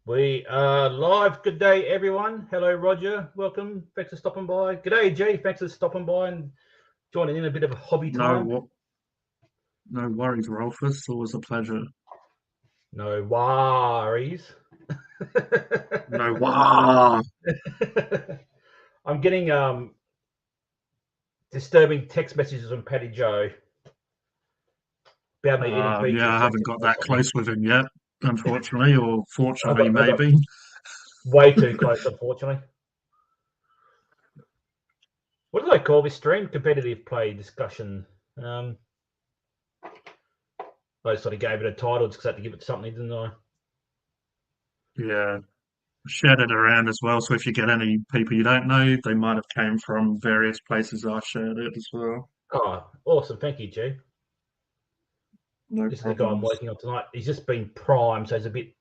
We are live. Good day, everyone. Hello, Roger. Welcome. Thanks for stopping by. Good day, G. Thanks for stopping by and joining in a bit of a hobby time. No worries, Rolfus. Always a pleasure. No worries. No wow. I'm getting disturbing text messages from Paddy Joe about me eating pizza. Yeah, I haven't got that close with him yet, unfortunately, or fortunately, I got maybe. way too close, unfortunately. What do they call this stream? Competitive play discussion. I sort of gave it a title just because I had to give it something, didn't I? Yeah, shared it around as well. So if you get any people you don't know, they might have came from various places I shared it as well. Oh, awesome. Thank you, G. No This is the guy I'm problems. working on tonight. He's just been primed, so he's a bit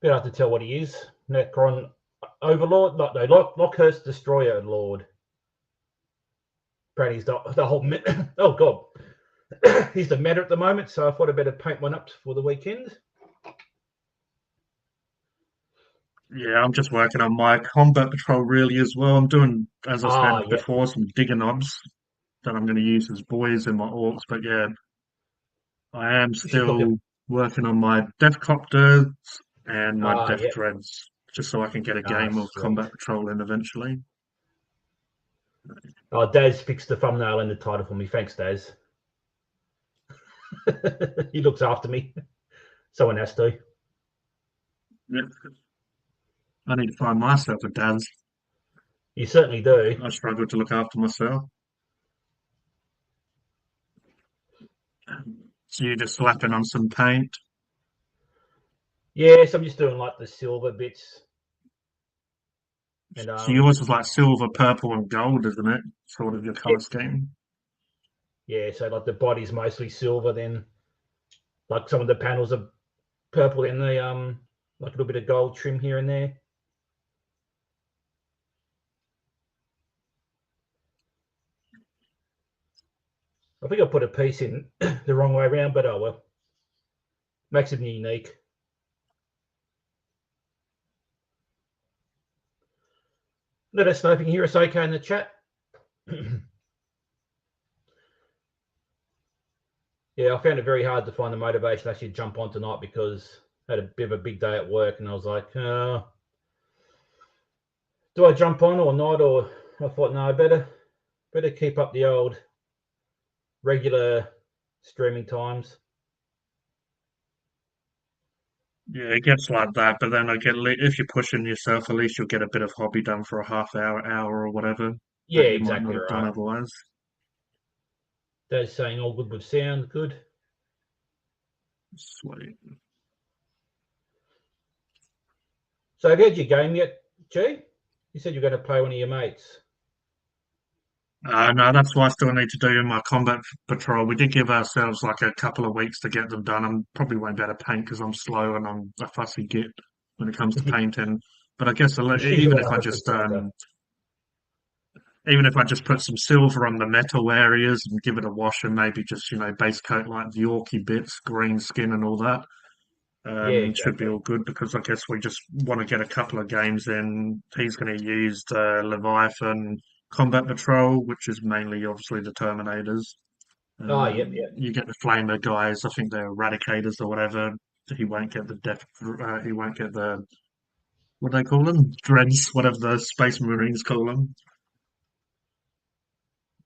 hard to tell what he is. Necron Overlord? No, Lockhurst Destroyer Lord. Apparently he's the whole... Oh, God. He's the meta at the moment, so I thought I'd better paint one up for the weekend. Yeah, I'm just working on my combat patrol really as well. I'm doing, as I said Yeah. before, some digger knobs that I'm going to use as buoys in my orcs. But yeah, I am Looking... still working on my death copters and my death Yeah. dreads, just so I can get a game of Sweet. combat patrol in eventually. Oh, Daz fixed the thumbnail and the title for me. Thanks, Daz. He looks after me. Someone has to. Yeah. I need to find myself a dad. You certainly do. I struggle to look after myself. So you're just slapping on some paint. Yes, I'm just doing like the silver bits. And So yours is like silver, purple, and gold, isn't it? Sort of your color scheme. yeah, so like the body's mostly silver, then like some of the panels are purple, and the like a little bit of gold trim here and there. I think I put a piece in the wrong way around, but oh well. Makes it unique. Let us know if you can hear us okay in the chat. Yeah, I found it very hard to find the motivation to actually jump on tonight because I had a bit of a big day at work, and I was like, do I jump on or not? Or I thought, no, better keep up the old regular streaming times. Yeah, it gets like that, but then if you're pushing yourself, at least you'll get a bit of hobby done for a hour or whatever Yeah, that you might not exactly have done right. otherwise. They're saying all good with sound, good. Sweet. So have you had your game yet, G? You said you're going to play one of your mates. No, that's what I still need to do in my combat patrol. We did give ourselves like a couple of weeks to get them done. I probably won't be able to paint because I'm slow and I'm a fussy git when it comes to painting. But I guess You are 100%. even if I just put some silver on the metal areas and give it a wash and maybe just base coat like the Yorkie bits, green skin and all that, Yeah, should be exactly. all good because I guess we just want to get a couple of games in. He's going to use the Leviathan Combat Patrol, which is mainly obviously the Terminators. Yep. You get the Flamer guys. I think they're Eradicators or whatever. He won't get the death. He won't get the what do they call them? Dreads, whatever the Space Marines call them.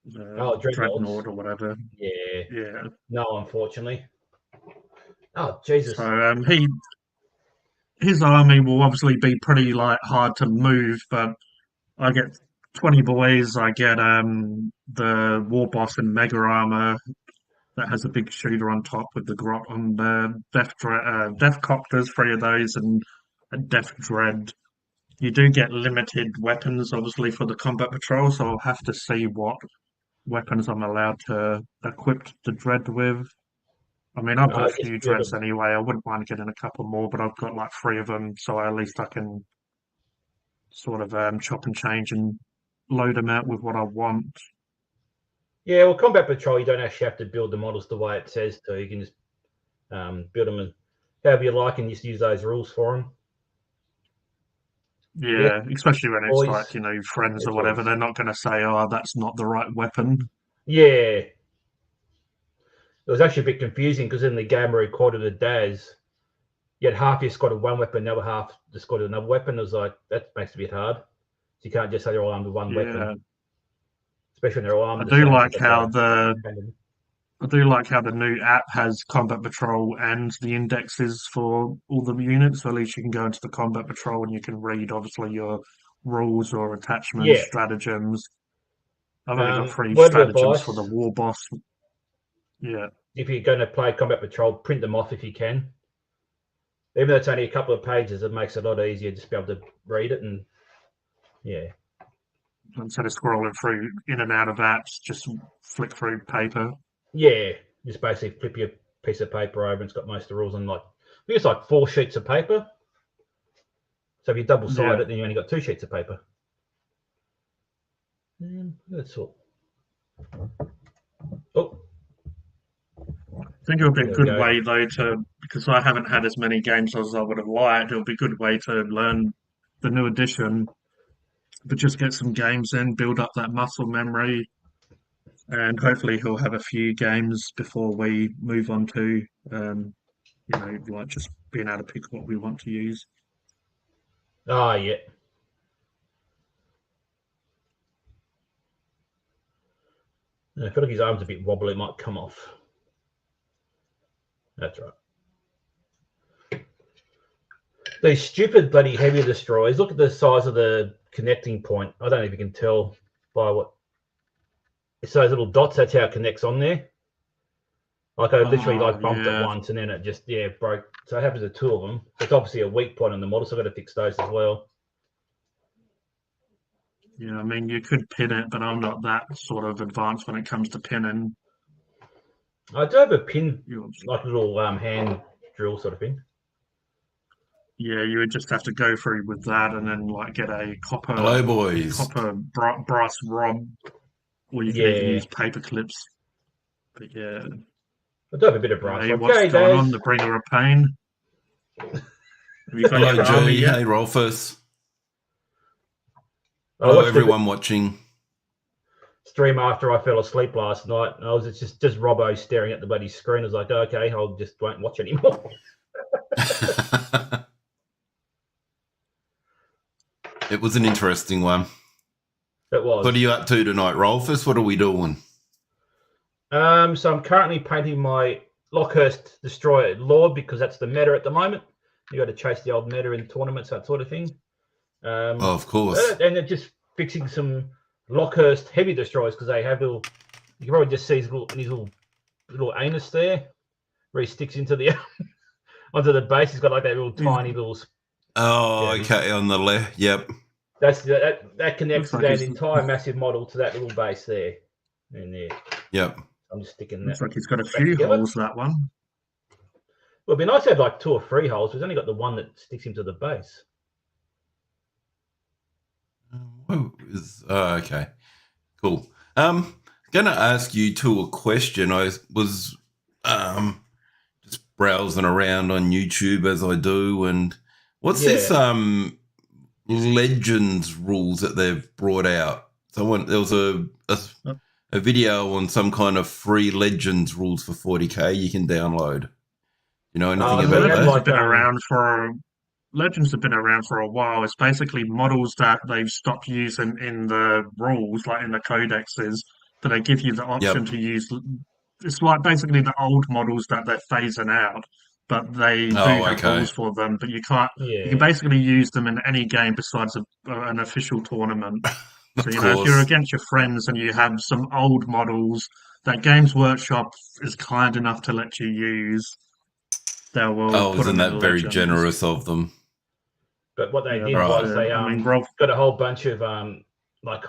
Dreadnoughts. Dreadnought or whatever. Yeah. Yeah. No, unfortunately. Oh, So Jesus. his army will obviously be pretty like hard to move, but I get 20 boys. I get the War Boss in Mega Armor that has a big shooter on top with the grot on the Death Copters, three of those, and a Death Dread. You do get limited weapons, obviously, for the combat patrol, so I'll have to see what weapons I'm allowed to equip the Dread with. I mean, I've got a Just few build dreads them. anyway. I wouldn't mind getting a couple more, but I've got like three of them, so at least I can sort of chop and change and load them out with what I want. Yeah, well, Combat Patrol, you don't actually have to build the models the way it says to. You can just build them however you like, and just use those rules for them. Yeah, Yeah, especially when it's like, toys. you know, friends Yeah, or whatever, toys. they're not going to say, "Oh, that's not the right weapon." Yeah, it was actually a bit confusing because in the game where we recorded the DAS, you had half your squad with one weapon, the other half the squad with another weapon. It was like, that makes it a bit hard. So you can't just say they're all armed with one Yeah, weapon, especially when they're all I armed the do same. like Because that's how a the companion. I do like how the new app has combat patrol and the indexes for all the units. So at least you can go into the combat patrol and you can read obviously your rules or attachments, Yeah. stratagems. I've only got three Word of stratagems for the advice: war boss. Yeah, if you're going to play combat patrol, print them off if you can. Even though it's only a couple of pages, it makes it a lot easier just to be able to read it. And yeah, instead of scrolling through in and out of apps, just flick through paper. yeah, just basically flip your piece of paper over and it's got most of the rules on, like, I think it's like 4 sheets of paper. So if you double side Yeah, it, then you only got 2 sheets of paper. That's all. Oh, I think it would be a there we good go. way though to, because I haven't had as many games as I would have liked. It would be a good way to learn the new edition, but just get some games in, build up that muscle memory, and hopefully he'll have a few games before we move on to, you know, like just being able to pick what we want to use. Ah, yeah. I feel like his arm's a bit wobbly. It might come off. That's right. These stupid bloody heavy destroyers. Look at the size of the connecting point. I don't know if you can tell by what. It's those little dots. That's how it connects on there. Like I literally Oh like bumped it yeah, once and then it just broke. So it happens to 2 of them. It's obviously a weak point on the model, so I've got to fix those as well. yeah. I mean, you could pin it, but I'm not that sort of advanced when it comes to pinning. I do have a pin, You, like a little hand drill sort of thing. yeah, you would just have to go through with that, and then like get a Hello, boys. brass rod, or you can even Yeah, use paper clips. But yeah, I do have a bit of brass. hey, Like, what's okay, going on? Daz. The bringer of pain. Have you got Hello, your army G. yet? Hey, Rolfus. I Hello, watched the everyone watching. stream after I fell asleep last night, and I was just Robbo staring at the bloody screen. I was like, okay, I'll just won't watch anymore. It was an interesting one. It was. What are you up to tonight, Rolfus? What are we doing? So I'm currently painting my Lockhurst Destroyer Lord because that's the meta at the moment. You got to chase the old meta in tournaments, that sort of thing. Oh, of course. And they're just fixing some Lockhurst heavy destroyers because they have little. You can probably just see his little anus there, where he sticks into the onto the base. He's got like that little tiny little. Oh, Yeah, okay, on the left. Yep. that connects Looks like that he's entire massive model to that little base there. And there, Yep. I'm just sticking looks that like he's got a back few together. holes. That one. Well, it'd be nice to have like 2 or 3 holes. We've only got the one that sticks into the base. Okay. Cool. Gonna ask you two a question. I was just browsing around on YouTube as I do, and what's this Legends rules that they've brought out? There was a video on some kind of free Legends rules for 40k you can download. You know anything So about you have Legends that? have like been around for Legends have been around for a while. It's basically models that they've stopped using in the rules, like in the codexes, but they give you the option Yep. to use. It's like basically the old models that they're phasing out, but they do Oh, have okay. rules for them. But you can't. You can yeah. basically use them in any game besides an official tournament. So, Of you know, if you're course. against your friends and you have some old models that Games Workshop is kind enough to let you use, they will Oh, put isn't them that in very Legends. generous of them? But what they Yeah, did that's Right. was it. they I mean, Rolf, got a whole bunch of like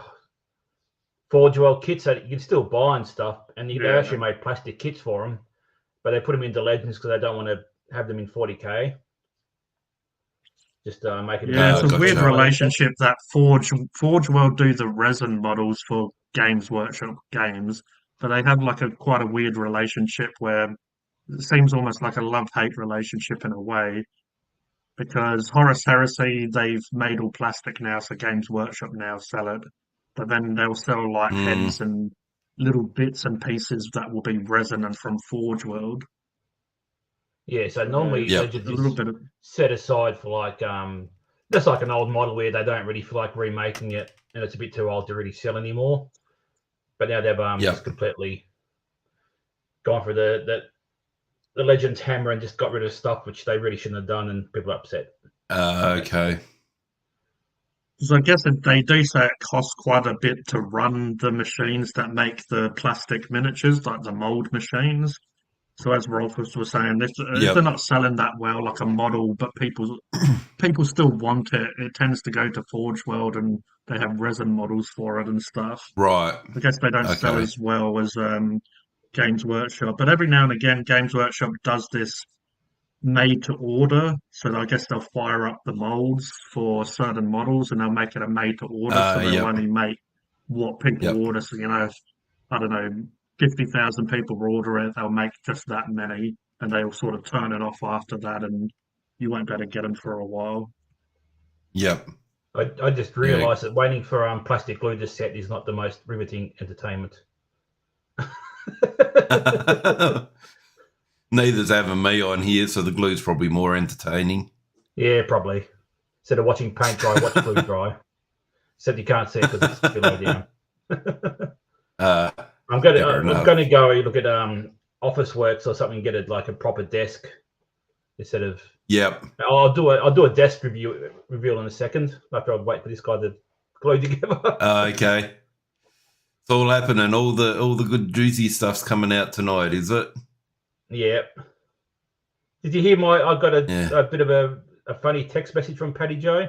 Forge World kits that you can still buy and stuff, and they yeah, actually made plastic kits for them, but they put them into Legends because they don't want to have them in 40k. Just make it a bit yeah, it's more a weird Gotcha. streamlined access. relationship that Forge World do the resin models for Games Workshop games, but they have like a quite a weird relationship where it seems almost like a love-hate relationship in a way. Because Horus Heresy, they've made all plastic now, so Games Workshop now sell it. But then they'll sell like Mm, heads and little bits and pieces that will be resin and from Forge World. Yeah, so So normally there's yep. Legends a little is bit of set aside for like just like an old model where they don't really feel like remaking it and it's a bit too old to really sell anymore. But now they've just Yep. completely gone for the Legends hammer and just got rid of stuff which they really shouldn't have done, and people are upset. Okay. So I guess they do say it costs quite a bit to run the machines that make the plastic miniatures, like the mold machines. So as Rolf was saying, if they're Yep. not selling that well, like a model, but people still want it, it tends to go to Forge World and they have resin models for it and stuff. Right. I guess they don't sell Okay. as well as Games Workshop, but every now and again, Games Workshop does this made to order. So I guess they'll fire up the molds for certain models and they'll make it a made to order. So they'll Yep. only make what people Yep. order. So, if, I don't know, 50,000 people order it, they'll make just that many and they'll sort of turn it off after that and you won't be able to get them for a while. Yep. I just Yeah. realised that waiting for plastic glue to set is not the most riveting entertainment. Neither's having me on here, so the glue's probably more entertaining. Yeah, probably. Instead of watching paint dry, watch glue dry. Except you can't see it because it's below down. I'm going to go look at Office Works or something and get it like a proper desk instead of. Yep. I'll do a desk reveal in a second after I wait for this guy to glue together. Okay. It's all happening. All the good juicy stuff's coming out tonight, is it? Yeah. Did you hear I got a bit of a funny text message from Paddy Joe?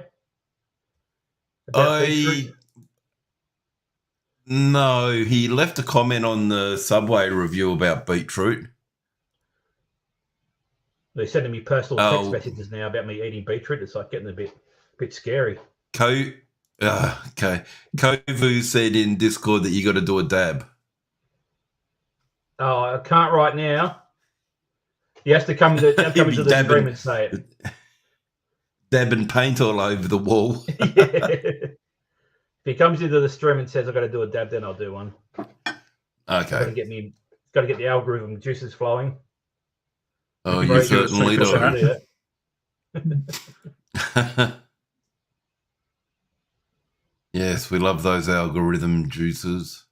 No, he left a comment on the Subway review about beetroot. They're sending me personal text messages now about me eating beetroot. It's like getting a bit scary. Okay. Kovu said in Discord that you got to do a dab. Oh, I can't right now. He has to come to the stream and say it. Dabbing paint all over the wall. Yeah. If he comes into the stream and says I've got to do a dab, then I'll do one. Okay. Got to get the algorithm juices flowing. Oh, you certainly do. Yes, we love those algorithm juices.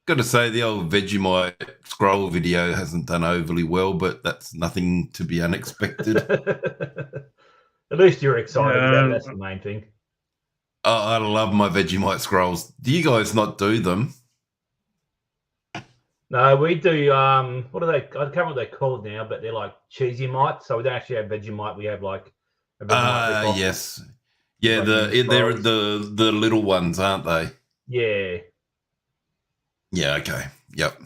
Got to say, the old Vegemite scroll video hasn't done overly well, but that's nothing to be unexpected. At least you're excited about it. That's the main thing. Oh, I love my Vegemite scrolls. Do you guys not do them? No, we do. What are they? I can't remember what they call it now, but they're like cheesy mites. So we don't actually have Vegemite. We have like a Vegemite. Yes. Yeah, they're the little ones, aren't they? Yeah. Yeah, okay. Yep.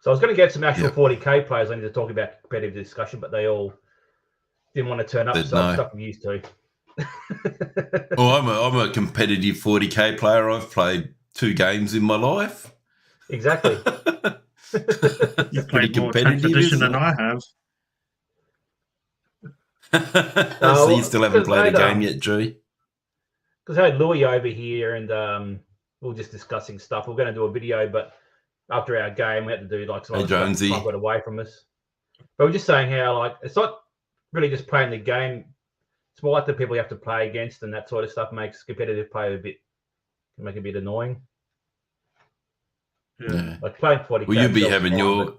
So I was going to get some actual 40k players. I need to talk about competitive discussion, but they all didn't want to turn up. So I'm stuck with used to. Well, I'm a competitive 40k player. I've played 2 games in my life. Exactly. You've played more 10th edition than I have. So you still haven't played a game yet, G? Because I had Louis over here and we were just discussing stuff. We we're going to do a video, but after our game, we had to do like some other stuff got away from us. But we're just saying how like it's not really just playing the game. It's more like the people you have to play against and that sort of stuff makes competitive play a bit annoying. Yeah. Like playing 40k. Well, you'll be having your...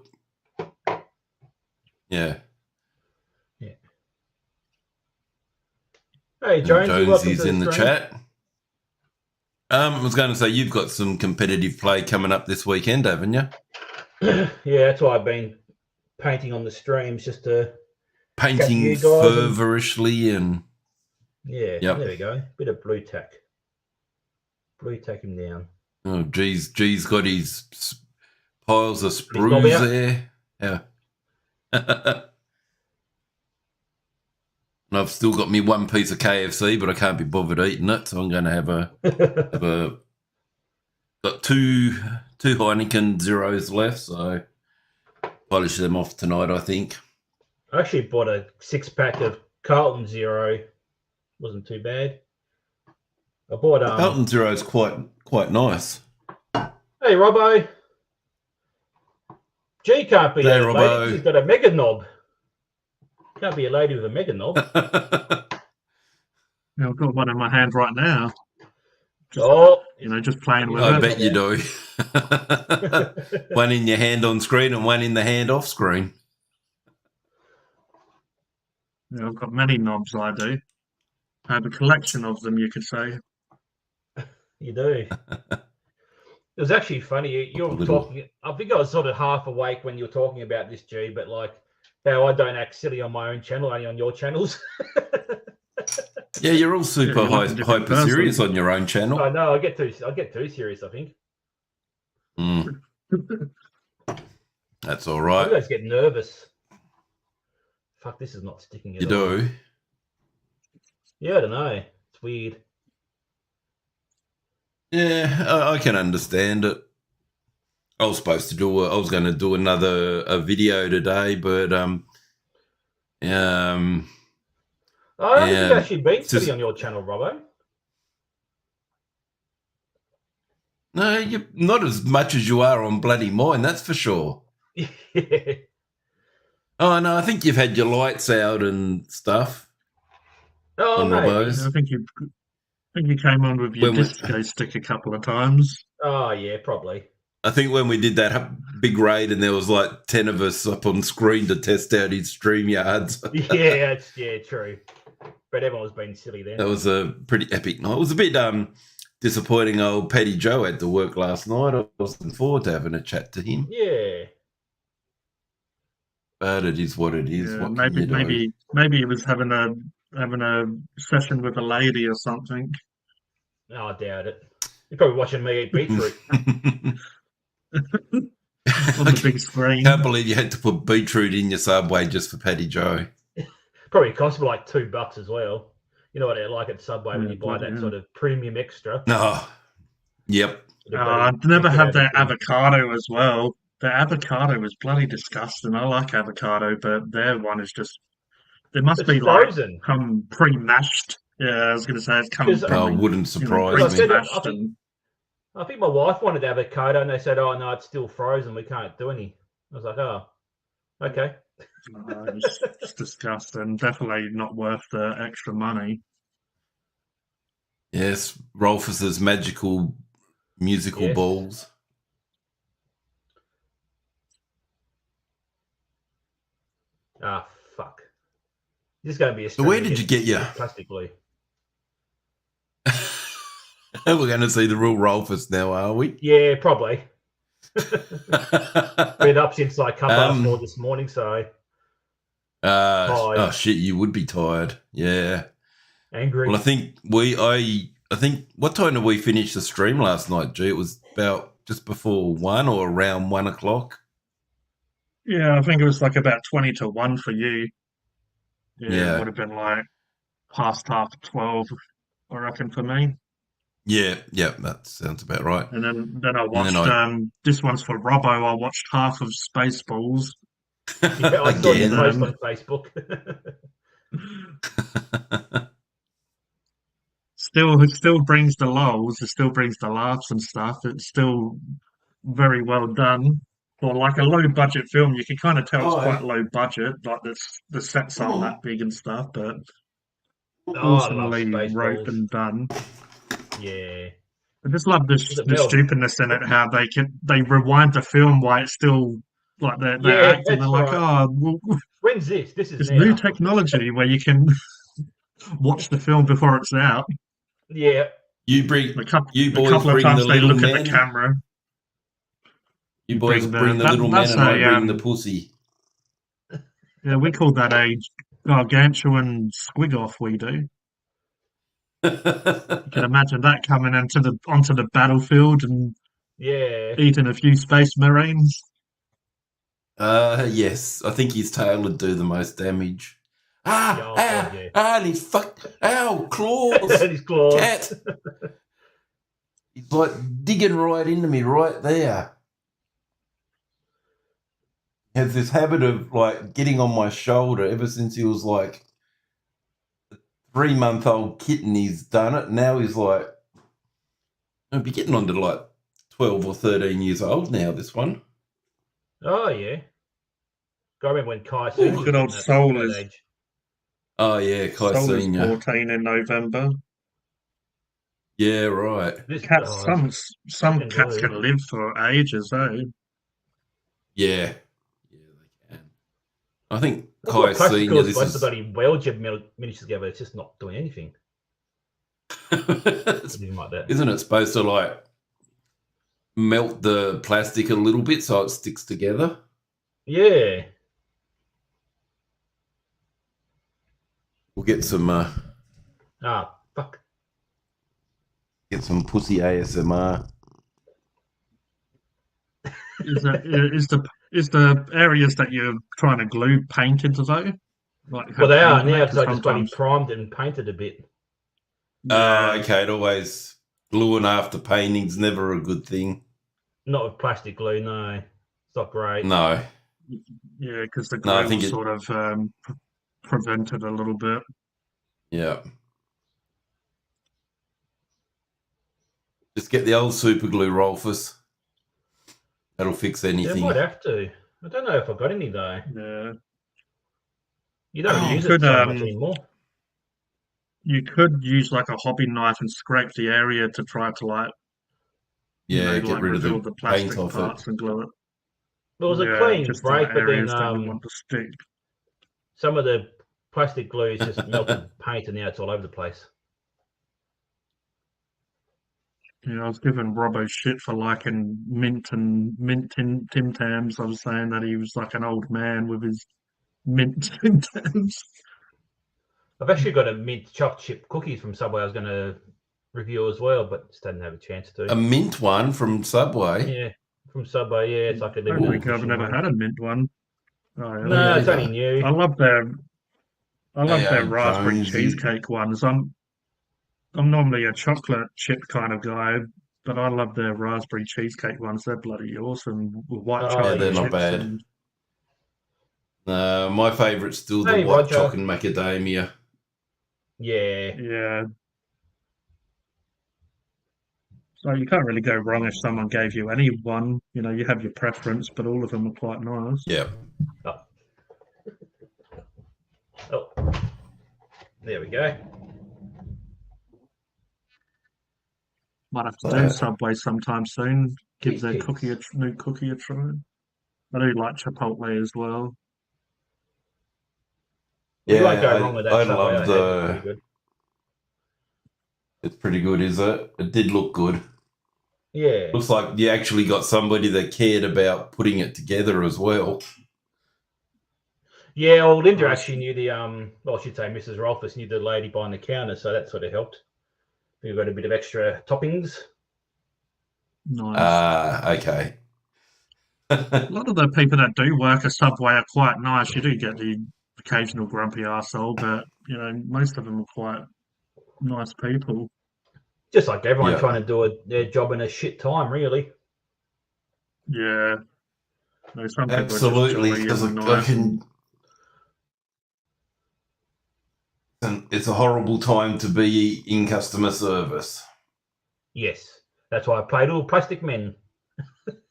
Yeah. Hey, Jonesy's in the chat. I was going to say, you've got some competitive play coming up this weekend, haven't you? Yeah, that's why I've been painting on the streams just to... Painting fervorishly and... Yeah, there we go. Bit of blue tack. Blue tack him down. Oh, G's got his piles of sprues there. Yeah. And I've still got me one piece of KFC, but I can't be bothered eating it, so I'm going to have got two Heineken Zeros left, so polish them off tonight, I think. I actually bought a 6-pack of Carlton Zero. Wasn't too bad. I bought Carlton Zero is quite nice. Hey Robbo. G can't be Hey, a Robbo. lady. She's got a mega knob. Can't be a lady with a mega knob. Yeah, I've got one in my hand right now. Just playing with I it. bet you do. One in your hand on screen and one in the hand off screen. Yeah, I've got many knobs, I do. I have a collection of them, you could say. You do. It was actually funny. You were talking. I think I was sort of half awake when you were talking about this, G. But like, how I don't act silly on my own channel, only on your channels. Yeah, you're all super hyper serious on your own channel. I know. I get too serious, I think. That's all right. I always get nervous. Fuck, this is not sticking. You do? Yeah, I don't know. It's weird. Yeah, I can understand it. I was going to do another video today, but I don't think you've actually been silly on your channel, Robbo. No, you're not as much as you are on bloody mine, that's for sure. Yeah. Oh no, I think you've had your lights out and stuff. Oh, I think you came on with your disco stick a couple of times. Oh yeah, probably. I think when we did that big raid and there was like 10 of us up on screen to test out his stream yards. Yeah, true. But everyone was being silly then. That was a pretty epic night. It was a bit disappointing old Paddy Joe had to work last night. I was looking forward to having a chat to him. Yeah. But it is what it is. Yeah, what maybe he was having a session with a lady or something. No, I doubt it. You're probably watching me eat beetroot. On the big screen. Can't believe you had to put beetroot in your Subway just for Paddy Joe. Probably cost me like $2 as well. You know what they're like at Subway when you buy that sort of premium extra. Oh, yep. I've never had their avocado as well. The avocado was bloody disgusting. I like avocado, but their one is just... It must be frozen. Come pre-mashed. Yeah, I was going to say it's come. Wouldn't surprise me. I think my wife wanted avocado, and they said, "Oh no, it's still frozen. We can't do any." I was like, "Oh, okay." It's disgusting. Definitely not worth the extra money. Yes, Rolfus's magical musical balls. Ah, fuck. This is going to be a... So where did you get your... plastic glue? We're going to see the real Rolfus now, are we? Yeah, probably. Been up since like 4:30 this morning, so... oh, shit, you would be tired. Yeah. Angry. Well, I think what time did we finish the stream last night, G? It was about just before 1 or around 1 o'clock. Yeah, I think it was like about 20 to 1 for you. Yeah. It would have been like past 12, I reckon, for me. Yeah, that sounds about right. And then I watched, this one's for Robbo, I watched half of Spaceballs. Yeah, I saw you post on Facebook. It still brings the lulls, it still brings the laughs and stuff. It's still very well done. For like a low budget film, you can kind of tell it's quite low budget, like the sets aren't that big and stuff, but awesomely wrote and done. Yeah. I just love the stupidness in it, how they rewind the film while it's still like they're acting. They're like, when's this? This is new technology where you can watch the film before it's out. Yeah. You bring a couple of times they look at the camera. You boys bring the little man and I bring the pussy. Yeah, we call that a gargantuan squig off, we do. You can imagine that coming onto the battlefield and eating a few space marines. Yes, I think his tail would do the most damage. And he's claws. His claws. Cat. He's like digging right into me right there. has this habit of like getting on my shoulder ever since he was like a 3-month-old kitten. He's done it. Now he's like, I'll be getting on to like 12 or 13 years old now, this one. Oh, yeah. I remember when Kai Senior was Good old getting Soul that is age. Oh, yeah, Kai Soul is Senior. 14 in November. Yeah, right. Cats, some cats can live for ages, eh? Yeah. Yeah, they can. I think I Kai thought Plastic Senior, was this supposed to is... bloody weld your miniatures together. It's just not doing anything. Anything like that. Isn't it supposed to like melt the plastic a little bit so it sticks together? Yeah. We'll get some Fuck. get some pussy ASMR. Is the areas that you're trying to glue painted though? Like Well, they have are paint on now it? because I just bloody Sometimes, primed it and painted a bit. Oh, okay. It always gluing after painting's never a good thing. Not with plastic glue, no. It's not great. No. yeah, because the No, I glue think will it- sort of prevent it a little bit. Yeah. Just get the old super glue, Rolfus. That'll fix Yeah, I anything. might have to. I don't know if I've got any though. Yeah, You don't Oh, use it could, so much anymore. you could use like a hobby knife and scrape the area to try to like Yeah, get like rid of reveal the the plastic paint off parts it. and glue it. It was a Yeah, clean just break, the but then areas that you want to stick. some of the plastic glues just melted paint and now it's all over the place. Yeah, I was giving Robbo shit for liking mint Tim Tams. I was saying that he was like an old man with his mint Tim Tams. I've actually got a mint chocolate chip cookies from Subway I was going to review as well, but just didn't have a chance to. A mint one from Subway. Yeah, from Subway. Yeah, it's like a I little. don't think I've never had a mint one. Oh, yeah. No, it's either. only new. I love their Hey, raspberry Jonesy. cheesecake ones. I'm normally a chocolate chip kind of guy, but I love their raspberry cheesecake ones. They're bloody awesome with white Oh, chocolate they're not chips bad. and My favourite's still the Hey, white Roger. chocolate macadamia. Yeah. yeah. So you can't really go wrong if someone gave you any one. You know, you have your preference, but all of them are quite nice. Yeah. Oh, there we go. Might have to do Subway sometime soon. Give their Cheesecakes. new cookie a try. I do like Chipotle as well. You Yeah, won't go wrong with that. I Subway. love I had it. the... Pretty good. It's pretty good, is it? It did look good. Yeah. Looks like you actually got somebody that cared about putting it together as well. Yeah, well, Linda actually knew the well, I should say Mrs. Rolfus knew the lady behind the counter, so that sort of helped. We've got a bit of extra toppings. Nice. Okay. A lot of the people that do work at Subway are quite nice. You do get the occasional grumpy arsehole, but you know, most of them are quite nice people. Just like everyone Yeah. trying to do their job in a shit time, really. Yeah. No, some people Absolutely. are just Because jolly and I nice can... It's a horrible time to be in customer service. Yes. That's why I played all plastic men.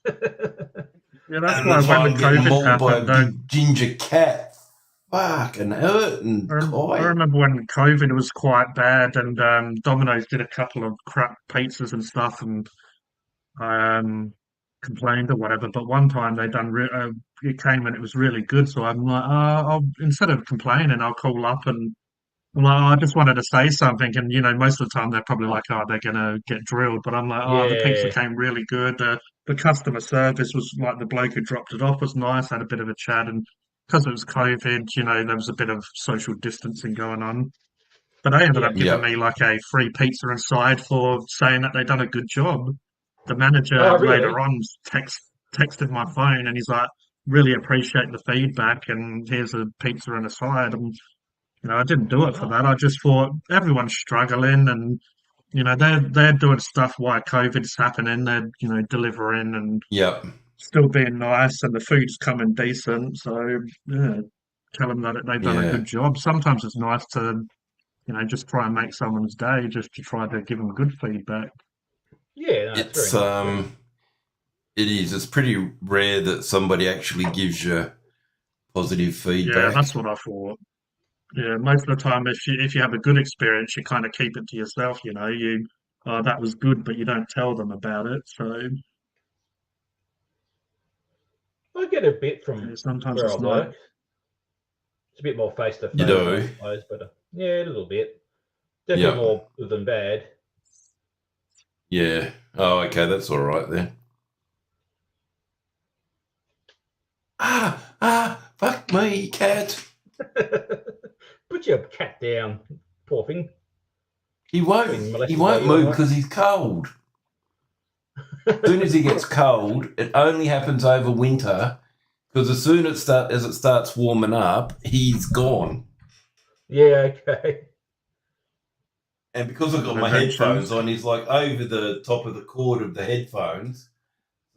Yeah, that's And why that's why when I'm the getting COVID mauled by a happened, big ginger cat. Fucking hurting. I remember when COVID was quite bad and Domino's did a couple of crap pizzas and stuff and complained or whatever. But one time they done it came and it was really good. So I'm like, I'll instead of complaining, I'll call up and I'm like, I just wanted to say something. And you know, most of the time they're probably like, oh, they're gonna get drilled. But I'm like, oh, the pizza Yeah. came really good. The customer service was like the bloke who dropped it off was nice. Had a bit of a chat and. Because it was COVID, you know, there was a bit of social distancing going on. But they ended up giving me like a free pizza inside for saying that they'd done a good job. The manager Oh, really? later on texted my phone and he's like, really appreciate the feedback and here's a pizza and a side. And, you know, I didn't do it for that. I just thought everyone's struggling and, you know, they're doing stuff while COVID's happening. They're, you know, delivering and Yep. still being nice and the food's coming decent. So yeah, tell them that they've done a Yeah. good job. Sometimes it's nice to, just try and make someone's day, just to try to give them good feedback. Yeah, no, it's very nice. It is. It's pretty rare that somebody actually gives you positive feedback. Yeah, that's what I thought. Yeah, most of the time, if you have a good experience, you kind of keep it to yourself. That was good, but you don't tell them about it. So I get a bit from sometimes where I it's nice. work. It's a bit more face to You face, do? I suppose, but yeah, a little bit. Definitely Yeah. more good than bad. Yeah. Oh, okay. That's all right then. Fuck me, cat. Put your cat down, poor thing. He won't move because he's cold. As soon as he gets cold, it only happens over winter because as soon as it starts warming up, he's gone. Yeah, okay. And because I've got my headphones on, he's like over the top of the cord of the headphones.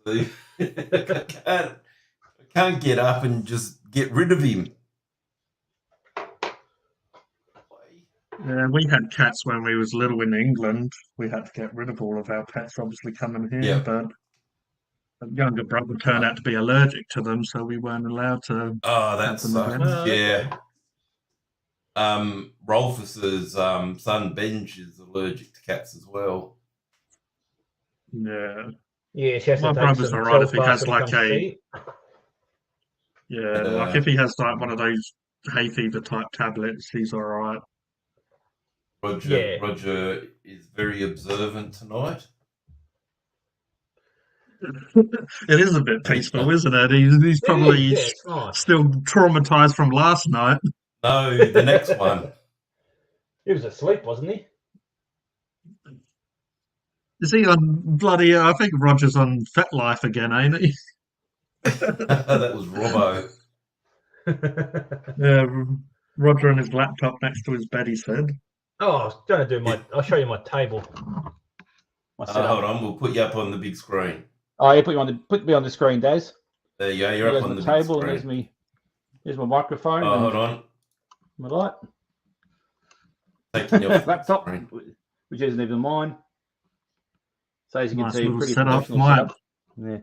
So I can't get up and just get rid of him. Yeah, we had cats when we was little in England. We had to get rid of all of our pets, obviously coming here, but a younger brother turned out to be allergic to them, so we weren't allowed to. Oh, that sucks. Yeah. Okay. Rolfus's son Benj is allergic to cats as well. Yeah. Yeah, she has my to take brother's some alright if he Telfast has when like comes to see. Yeah, like if he has like one of those hay fever type tablets, he's alright. Roger is very observant tonight. It is a bit peaceful, isn't it? He's probably still traumatized from last night. No, the next one. He was asleep, wasn't he? Is he on bloody? I think Roger's on FetLife again, ain't he? That was Robbo. Yeah, Roger and his laptop next to his bed. He said. Oh, I was going to do I'll show you my table. Hold on, we'll put you up on the big screen. Oh, yeah, put me on the screen, Daz. There you go. You're up on the table, big screen. And there's my microphone. Oh, hold on. My light. Taking your laptop, screen. which isn't even mine. So as you can see, pretty setup. setup. Yeah.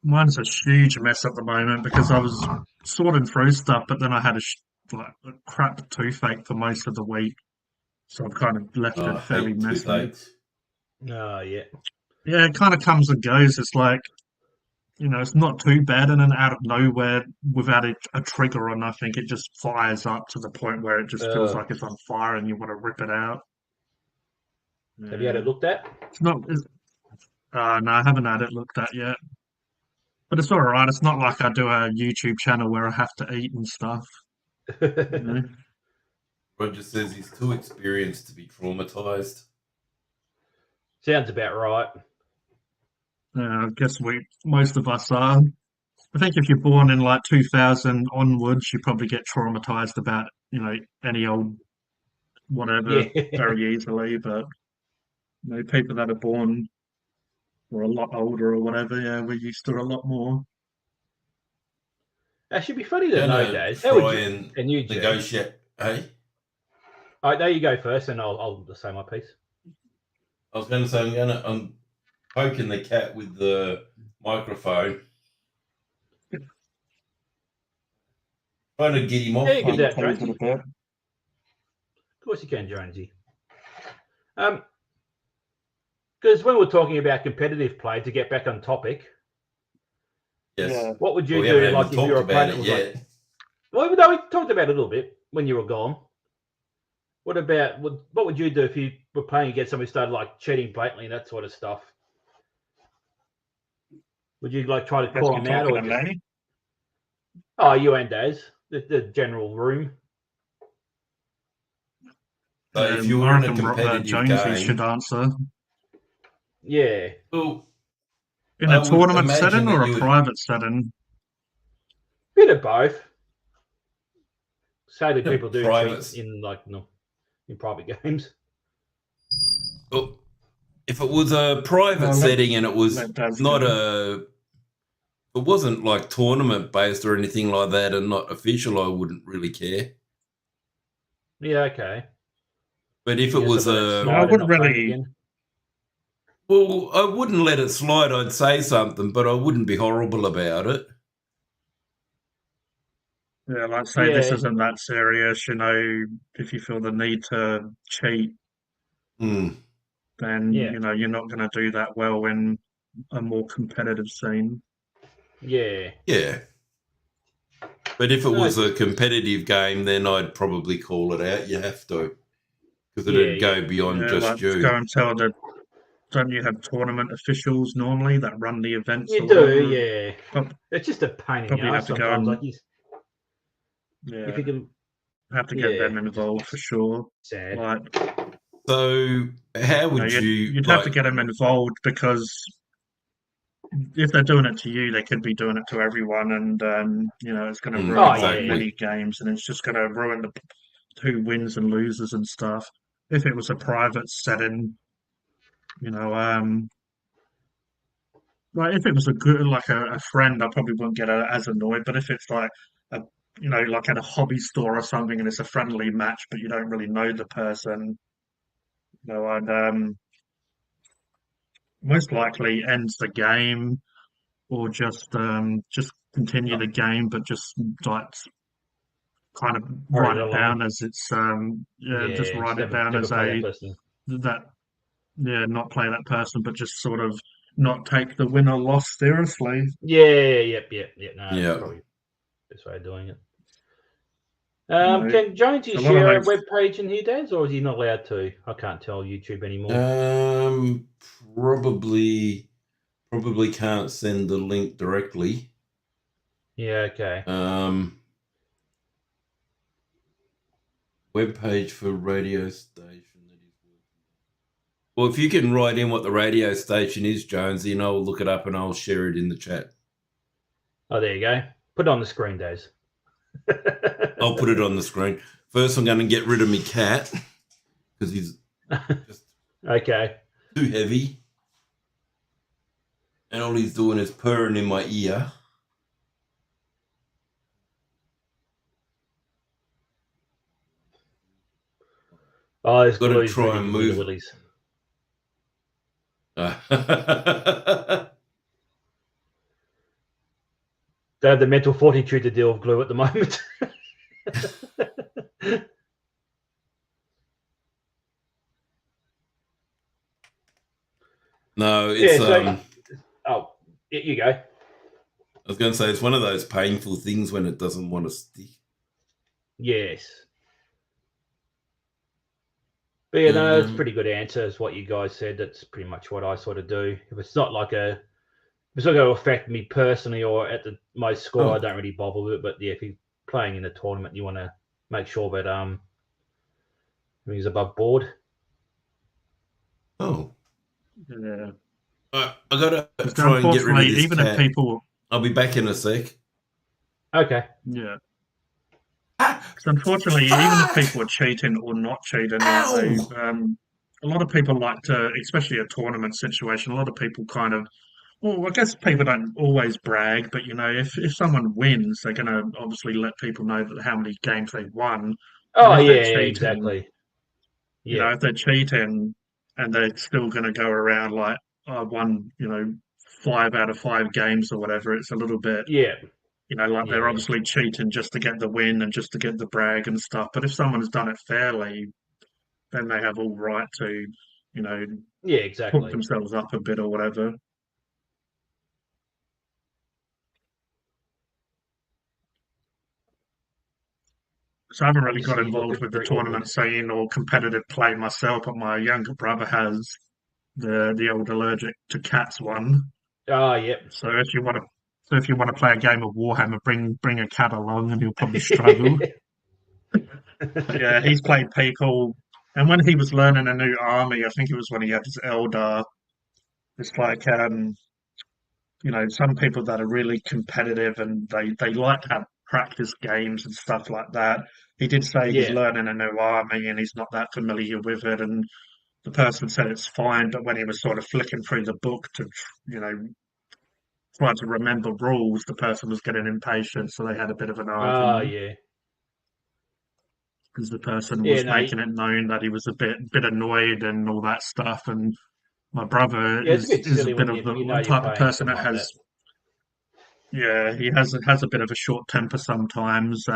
Mine's a huge mess at the moment because I was sorting through stuff, but then I had a crap toothache for most of the week, so I've kind of left it very messy. Oh, yeah. Yeah, it kind of comes and goes. It's like, it's not too bad, and then out of nowhere, without a trigger or nothing, it just fires up to the point where it just feels like it's on fire and you want to rip it out. Have you had it looked at? It's not. No, I haven't had it looked at yet. But it's all right. It's not like I do a YouTube channel where I have to eat and stuff. Roger says he's too experienced to be traumatized. Sounds about right. I guess most of us are. I think if you're born in like 2000 onwards, you probably get traumatized about, any old whatever very easily. But people that are born or a lot older or whatever, we're used to a lot more. That should be funny to know, Daz. How would you negotiate? Hey? All right, there you go first, and I'll just say my piece. I was going to say I'm poking the cat with the microphone, trying to get him off. Yeah, you can do that, Jonesy. Of course you can, Jonesy. Because when we're talking about competitive play, to get back on topic, yes, what would you do like if your opponent was like? Well, no, we talked about it a little bit when you were gone. What would you do if you were playing against somebody who started like cheating blatantly and that sort of stuff? Would you like try to call them out or just... Oh, you and Daz, the general room. So if you were in a competitive game, should answer. Yeah. Well, in a tournament setting or a private setting? Bit of both. Say that people do cheat in private games. Well, if it was a private setting and it was not a If it wasn't like tournament based or anything like that and not official, I wouldn't really care. Yeah, okay. But if it Yeah, was so let it a, slide I and wouldn't not paint really. again. well, I wouldn't let it slide. I'd say something, but I wouldn't be horrible about it. Yeah, like say this Yeah, isn't that serious, if you feel the need to cheat, Mm. then, yeah, you're not going to do that well in a more competitive scene. yeah. Yeah. But if it No, was a competitive game, then I'd probably call it out. You have to, because it'd yeah. go beyond Yeah, like just to go you. and tell don't you have tournament officials normally that run the events or You do, whatever? yeah. It's just a pain in the Probably have ass to go sometimes. Like, and, if yeah, you can, have to get yeah, them involved for sure. sad. Like, So how would you you'd have to like? get them involved because if they're doing it to you, they could be doing it to everyone, and it's going to ruin Oh, like yeah. Exactly. many games, and it's just going to ruin who wins and loses and stuff. If it was a private setting, you know, like if it was a good like a friend, I probably wouldn't get as annoyed. But if it's like a like at a hobby store or something, and it's a friendly match, but you don't really know the person, I'd most likely ends the game or just continue the game, but just like kind of Hurry write it it along. down as it's just Yeah, just write it down never as play a that person. that not play that person, but just sort of not take the win or loss seriously. Yeah, yep. No, that's Yeah. probably the best way of doing it. You know, Can Jonesy a lot of share a those. web page in here, Daz, or is he not allowed to? I can't tell YouTube anymore. Um, probably can't send the link directly. Yeah, okay. Web page for radio station that is working. Well, if you can write in what the radio station is, Jonesy, and I'll look it up and I'll share it in the chat. Oh, there you go. Put it on the screen, Daz. I'll put it on the screen. First, I'm going to get rid of my cat because he's just Okay. too heavy. And all he's doing is purring in my ear. Oh, this Got to glue's try really and giving me the move. willies. They have the mental fortitude to deal with glue at the moment. No, it's oh, you go. I was going to say it's one of those painful things when it doesn't want to stick. Yes. But yeah, no, it's a pretty good answer. Is what you guys said. That's pretty much what I sort of do. If it's not like if it's not going to affect me personally or at the my score, I don't really bother with it. But yeah, if you're playing in a tournament, you want to make sure that everything's above board. Oh. Yeah. I got to Because try and get rid of unfortunately, this even cat. if people, I'll be back in a sec. Okay. yeah. Because unfortunately, even if people are cheating or not cheating, like a lot of people like to, especially a tournament situation, a lot of people kind of, well, I guess people don't always brag, but if someone wins, they're going to obviously let people know that how many games they've won. And Oh if they're yeah, cheating, exactly. Yeah. if they're cheating and they're still going to go around like, I won, 5 out of 5 games or whatever, it's a little bit, Yeah. like they're Yeah. obviously cheating just to get the win and just to get the brag and stuff. But if someone's done it fairly, then they have all right to, you know, Yeah, hook exactly. themselves up a bit or whatever. So I haven't I really just got see you involved looking with the very awkward. tournament scene or competitive play myself, but my younger brother has the old allergic to cats one. Oh, yep. So if you want to play a game of Warhammer, bring a cat along, and he'll probably struggle. But yeah, he's played people, and when he was learning a new army, I think it was when he had his Eldar. It's like some people that are really competitive and they like to have practice games and stuff like that. He did say he's Yeah. learning a new army and he's not that familiar with it, and the person said it's fine, but when he was sort of flicking through the book to, you know, tried to remember rules, the person was getting impatient, so they had a bit of an Oh, argument yeah. because the person Yeah, was no. making it known that he was a bit annoyed and all that stuff. And my brother Yeah, it's a bit is a silly bit when of the you're type of playing person something that like that. has, yeah, he has a bit of a short temper sometimes. So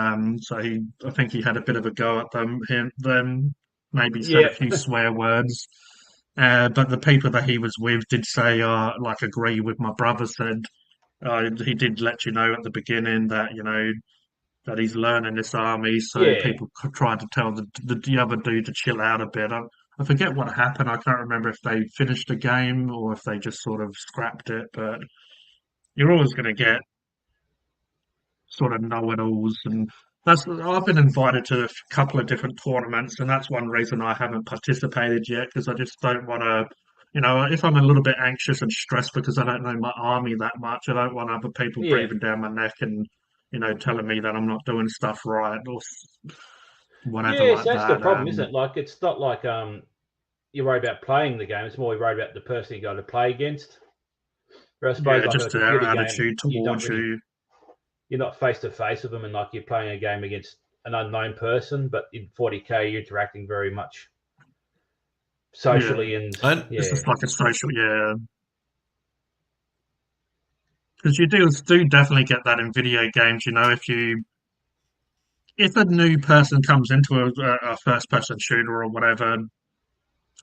I think he had a bit of a go at them, maybe said a Yeah. few swear words. But the people that he was with did say, like, agree with my brother said. He did let you know at the beginning that, that he's learning this army, so Yeah. people tried to tell the other dude to chill out a bit. I forget what happened. I can't remember if they finished the game or if they just sort of scrapped it, but you're always going to get sort of know-it-alls, and I've been invited to a couple of different tournaments, and that's one reason I haven't participated yet because I just don't want to. If I'm a little bit anxious and stressed because I don't know my army that much, I don't want other people Yeah. breathing down my neck and telling me that I'm not doing stuff right or whatever Yeah, so like that's the that. problem, isn't it? Like, it's not like you're worried about playing the game. It's more worried about the person you got to play against. Where I suppose, Yeah, like on a just their computer game, attitude towards you. you're not face to face with them, and like you're playing a game against an unknown person. But in 40k, you're interacting very much socially, and And It's yeah, just like a social, yeah. Because you do definitely get that in video games. If a new person comes into a first person shooter or whatever,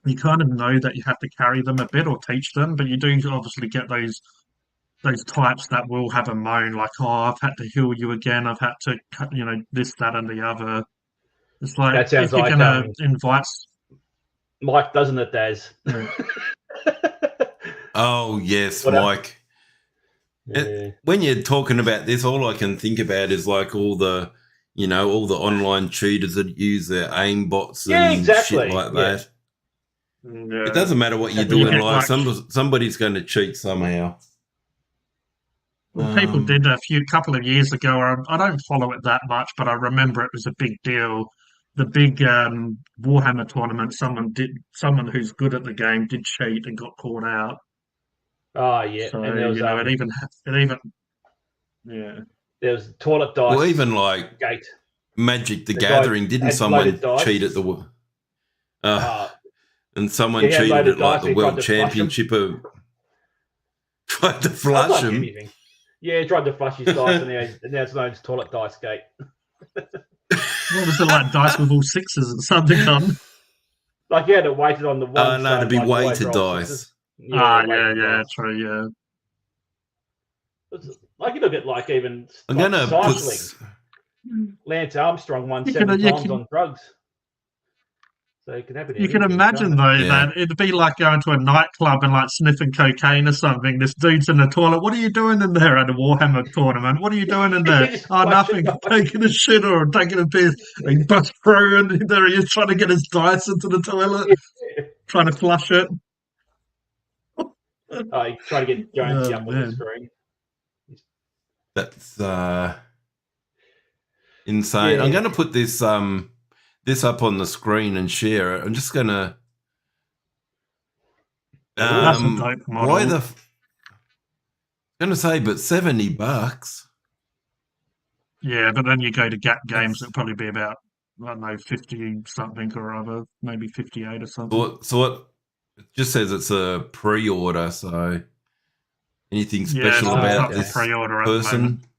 you kind of know that you have to carry them a bit or teach them, but you do obviously get those types that will have a moan like, "Oh, I've had to heal you again. I've had to, this, that, and the other." It's like that sounds if you're like gonna invite, Mike, doesn't it, Daz? yeah, oh yes, What? Mike. Yeah. When you're talking about this, all I can think about is like all the online cheaters that use their aim bots Yeah, and shit exactly. like Yeah. that. It yeah, doesn't matter what you're Exactly you doing. right. get Like like. somebody's going to cheat somehow. Well, people Um, did couple of years ago. I don't follow it that much, but I remember it was a big deal. The big Warhammer tournament. Someone who's good at the game did cheat and got caught out. Oh yeah, So and there was yeah. there was toilet or dice even like gate. Magic the The guy Gathering. Didn't had loaded someone dice. cheat at uh, Uh, and yeah, someone he had cheated loaded at like dice. the And he tried World to flush them. Championship of tried to I flush can't do him. anything. Yeah, he tried to flush his dice, and now it's known as toilet dice gate. What was it like? Dice with all sixes and something on? Like, yeah, it weighted on the ones No, to saying be like always weighted roll sixes. dice. Yeah, Yeah, weighted yeah, dice. true, yeah. It's like you look at like even I'm like gonna put. cycling. Lance Armstrong won You 7 can you times can on drugs, so it can happen You in can anything, can't imagine it? though Yeah. that it'd be like going to a nightclub and like sniffing cocaine or something. This dude's in the toilet. What are you doing in there at a Warhammer tournament? What are you doing in there? Just Oh, flushing nothing. dice. Taking a shit or taking a piss. He busts through and there he is trying to get his dice into the toilet, trying to flush it. Oh, you try to get Jonesy Oh up on the man. screen. That's insane. I'm Yeah. gonna put this up on the screen and share it. I'm just gonna That's a dope why model. gonna say, but $70. Yeah, but then you go to Gap Games, That's it'll probably be about, I don't know, 50 something or other, maybe 58 or something. it just says it's a pre-order, so anything Yeah, special so it's about up for this pre-order at the moment. person?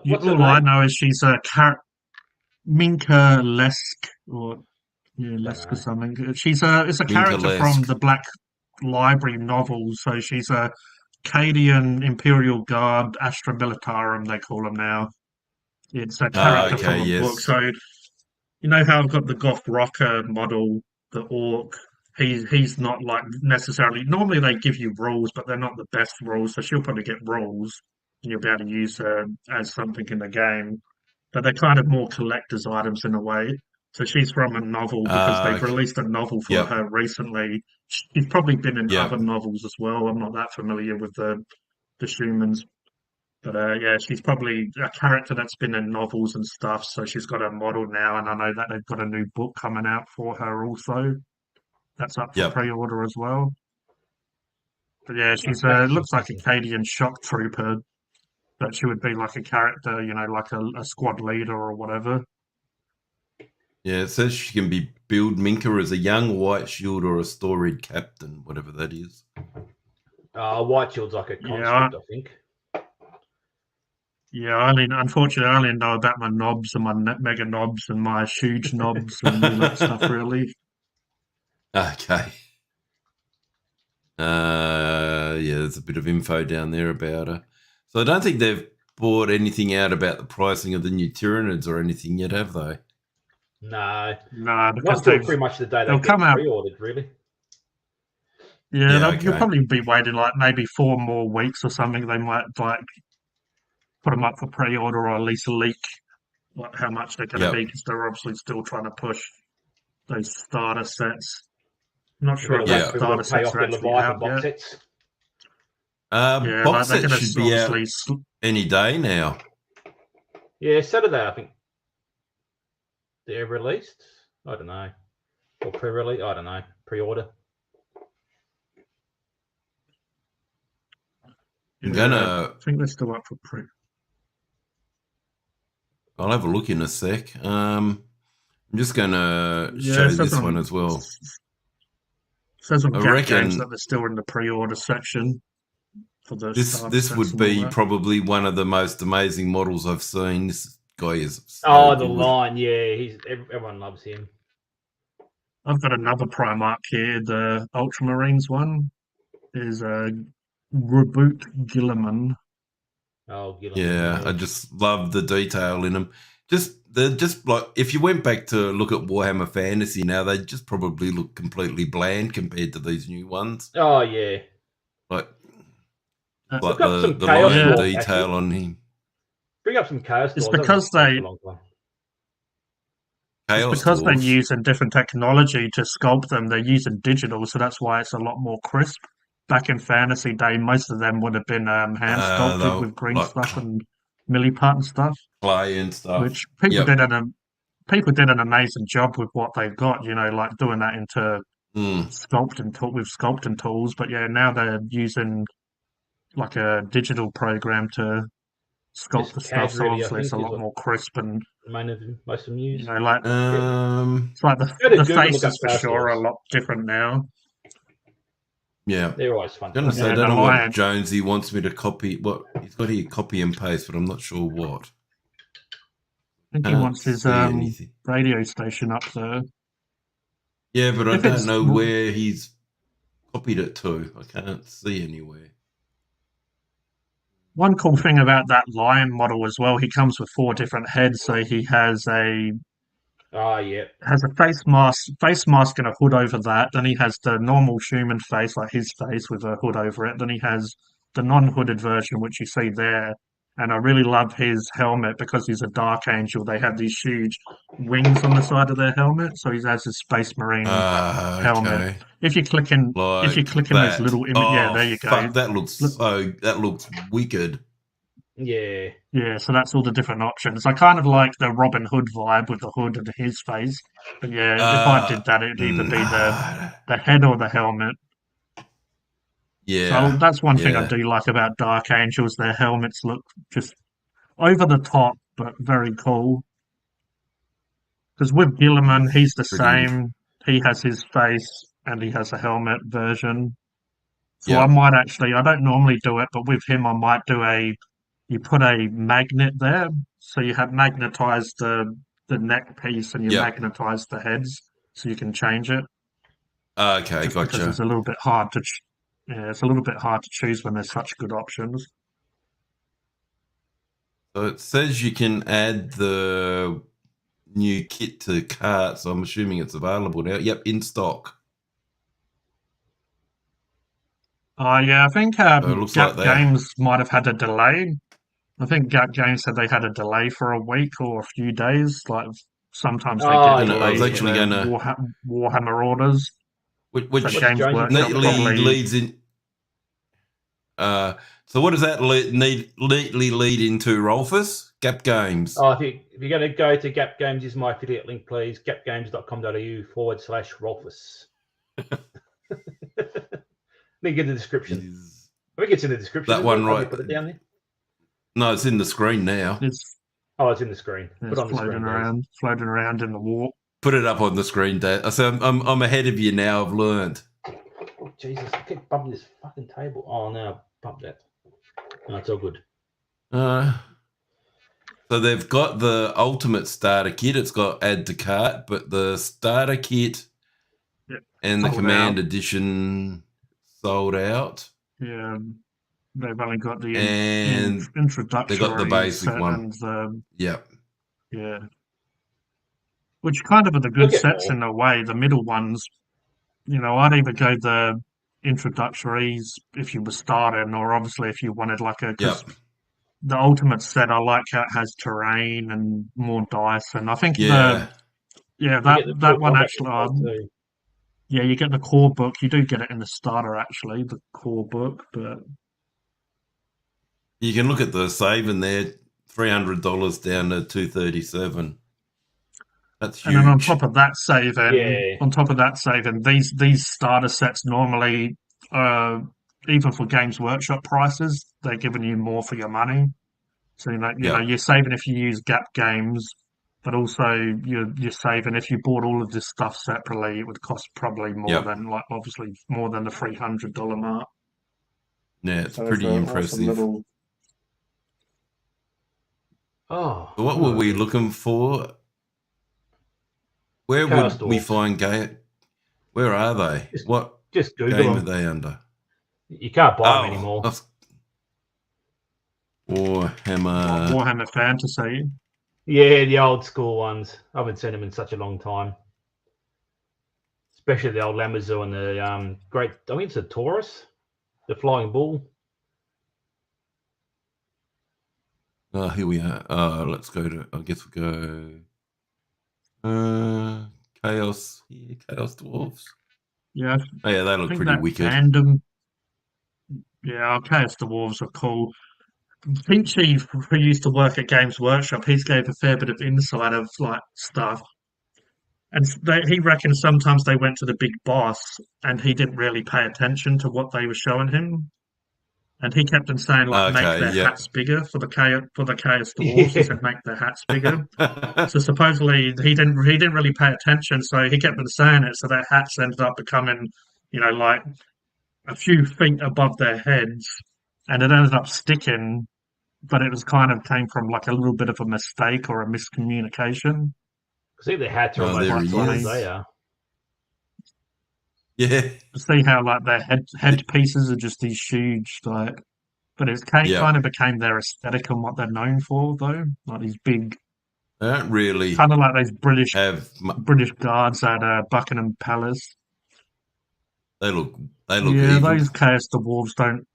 What's her All I name? know is she's a Minka Lesk or Don't Lesk or know. something. It's a Minka character from Lesk. the Black Library novels. So she's a Cadian Imperial Guard Astra Militarum, they call them now. It's a character Yeah. from Okay, a book. yes. So you know how I've got the Goth Rocker model, the Orc. He's not like necessarily. Normally they give you rules, but they're not the best rules. So she'll probably get rules, and you'll be able to use her as something in the game. But they're kind of more collector's items in a way. So she's from a novel because they've Okay. released a novel for Yep. her recently. She's probably been in other Yep. novels as well. I'm not that familiar with the Schumans. But yeah, she's probably a character that's been in novels and stuff. So she's got a model now, and I know that they've got a new book coming out for her also. That's up for Yep. pre-order as well. But yeah, she's looks like a Cadian shock trooper, but she would be like a character, like a squad leader or whatever. Yeah, it says she can be build Minka as a young white shield or a storied captain, whatever that is. White Shield's like a conscript, I think. Yeah, unfortunately, I only know about my knobs and my mega knobs and my huge knobs and all that stuff, really. Okay. Yeah, there's a bit of info down there about her. So I don't think they've brought anything out about the pricing of the new Tyranids or anything yet, have they? No, because not pretty much the day they'll come out pre-ordered, really. Yeah, you'll probably be waiting like maybe 4 more weeks or something. They might like put them up for pre-order or at least leak like how much they're going to be, because they're obviously still trying to push those starter sets. I'm not sure if those starter sets are actually out yet. Sets. Box sets should be out any day now. Yeah, Saturday, I think. They're released? I don't know. Or pre-release? I don't know. Pre-order. I think they're still up for pre. I'll have a look in a sec. I'm just going to show this one as well. It says on Games that they're still in the pre-order section. For the this would be probably one of the most amazing models I've seen. This guy is the line, yeah. Everyone loves him. I've got another Primarch here. The Ultramarines one is a Reboot Gilliman. Oh, Gilliman. Yeah, I just love the detail in them. They're just like, if you went back to look at Warhammer Fantasy now, they just probably look completely bland compared to these new ones. Oh yeah, like the line of detail on him. Bring up some Chaos. It's because they're using different technology to sculpt them. They're using digital, so that's why it's a lot more crisp. Back in Fantasy Day, most of them would have been hand sculpted with green stuff and milliput and stuff, clay and stuff. Which people did an amazing job with what they've got. Like doing that into sculpting tools. But yeah, now they're using like a digital program to sculpt the stuff, so obviously it's a lot more crisp and most of them use. It's like the faces for sure are a lot different now. Yeah, they're always fun. I don't know what Jonesy wants me to copy. What he's got here, copy and paste, but I'm not sure what. I think he wants his radio station up there. Yeah, but I don't know where he's copied it to. I can't see anywhere. One cool thing about that lion model as well, he comes with 4 different heads. So he has a face mask and a hood over that. Then he has the normal human face, like his face with a hood over it. Then he has the non-hooded version, which you see there. And I really love his helmet because he's a Dark Angel. They have these huge wings on the side of their helmet, so he has his Space Marine helmet. If you click in, this little image, there you go. Fuck, that looks wicked. Yeah. So that's all the different options. I kind of like the Robin Hood vibe with the hood and his face. But yeah, if I did that, it'd either be the head or the helmet. Yeah. So that's one thing I do like about Dark Angels. Their helmets look just over the top, but very cool. Because with Gilliman, he's the same. He has his face and he has a helmet version. So I might I don't normally do it, but with him, I might do you put a magnet there. So you have magnetized the neck piece and you magnetize the heads so you can change it. Okay, gotcha. Because it's a little bit hard to it's a little bit hard to choose when there's such good options. So it says you can add the new kit to cart, so I'm assuming it's available now. Yep, in stock. I think Gap Games might have had a delay. I think Gap Games said they had a delay for a week or a few days. Like sometimes they get delays. I was actually going to Warhammer orders. Which neatly leads in. So what does that neatly lead into, Rolfus? Gap Games. If you're going to go to Gap Games, is my affiliate link, please. gapgames.com.au/Rolfus. me get the description. is I think it's in the description. that one Probably right? put it down there. No, it's in the screen now. It's It's in the screen. Put on the screen, floating around in the warp. Put it up on the screen, Dad. I said, I'm ahead of you now. I've learned. Oh, Jesus, I keep bumping this fucking table. Oh, no, bump that. No, it's all good. So they've got the ultimate starter kit. It's got add to cart, but the starter kit and the command edition sold out. Yeah, they've only got the and introductory. They got the basic one. And, yeah. Which kind of are the good sets in a way. The middle ones, I'd either go the introductories if you were starting, or obviously if you wanted like a. The ultimate set, I like how it has terrain and more dice, and I think that one actually. You get the core book. You do get it in the starter, actually, the core book, but you can look at the saving there, $300 down to $237. That's huge. And then on top of that saving, these starter sets normally, even for Games Workshop prices, they're giving you more for your money. So you're saving if you use Gap Games, but also you're saving if you bought all of this stuff separately. It would cost probably more than obviously more than the $300 mark. Yeah, it's pretty impressive. Oh, what were we looking for? Where would we find Gay? Where are they? What just Google game them. are they under? You can't buy them anymore. Warhammer Fantasy. Yeah, the old school ones. I haven't seen them in such a long time. Especially the old Lamazu and the great. I think it's a Taurus, the Flying Bull. Here we are. Let's go to. I guess we'll go. Chaos Dwarves. Yeah. Oh, yeah, they look pretty wicked. Fandom. Yeah, Chaos Dwarves are cool. Pinchy, who used to work at Games Workshop, he's gave a fair bit of insight of like stuff. And he reckons sometimes they went to the big boss and he didn't really pay attention to what they were showing him. And he kept on saying, like, make their hats bigger for the Chaos Dwarves. He said, make their hats bigger. So supposedly he didn't really pay attention, so he kept on saying it. So their hats ended up becoming, like a few feet above their heads, and it ended up sticking. But it was came from like a little bit of a mistake or a miscommunication. See, the hats are almost as they are. Yeah. See how like their head pieces are just these huge, like, but it kind of became their aesthetic and what they're known for, though. Like these big, they don't really kind of like those British guards at Buckingham Palace. They look. Yeah, evil. those Chaos Dwarves don't.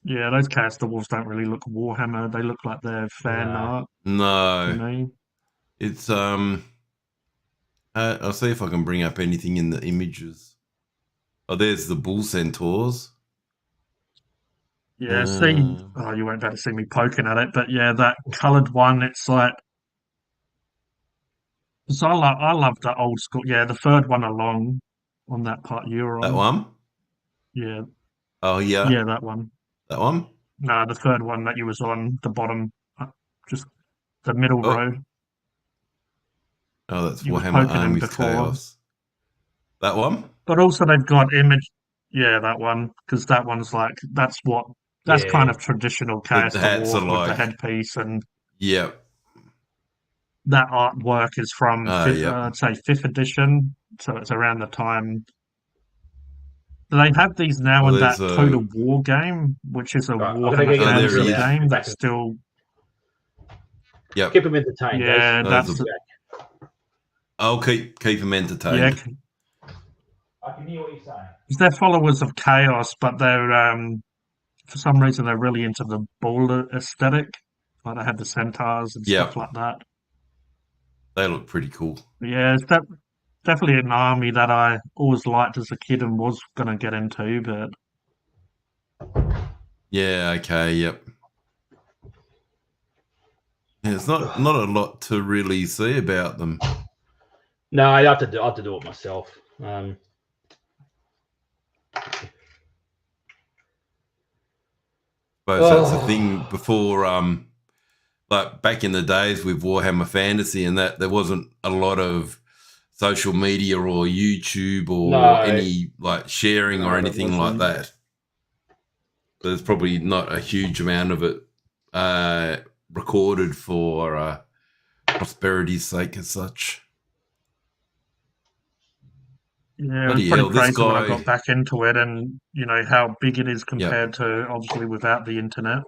Yeah, those Chaos Dwarves don't really look Warhammer. They look like they're fan art. No, to me. It's I'll see if I can bring up anything in the images. Oh, there's the bull centaurs. Yeah, you won't be able to see me poking at it, but yeah, that coloured one, it's like. So I love the old school. Yeah, the third one along on that part you're on. That one? Yeah. Oh, yeah. Yeah, that one. That one? No, the third one that you was on, the bottom, just the middle row. Oh, that's Warhammer Armies Chaos. That one? But also they've got image. Yeah, that one, because that one's like that's kind of traditional Chaos Dwarf with the headpiece and. Yeah. That artwork is from I'd say 5th edition, so it's around the time. They have these now in that Total War game, which is a Warhammer Fantasy game that's still. Yeah, keep them entertained. Yeah, that's. I'll keep them entertained. Yeah, I can hear what you're saying. They're followers of Chaos, but they're for some reason they're really into the bull aesthetic. Like they have the centaurs and stuff like that. They look pretty cool. Yeah, it's definitely an army that I always liked as a kid and was going to get into, but... Yeah, okay, yep. Yeah, it's not a lot to really see about them. No, I have to do it myself. suppose that's the thing before, like back in the days with Warhammer Fantasy and that, there wasn't a lot of social media or YouTube or any like sharing or anything like that. There's probably not a huge amount of it recorded for prosperity's sake as such. Yeah, it was pretty crazy when I got back into it, and you know how big it is compared to obviously without the internet.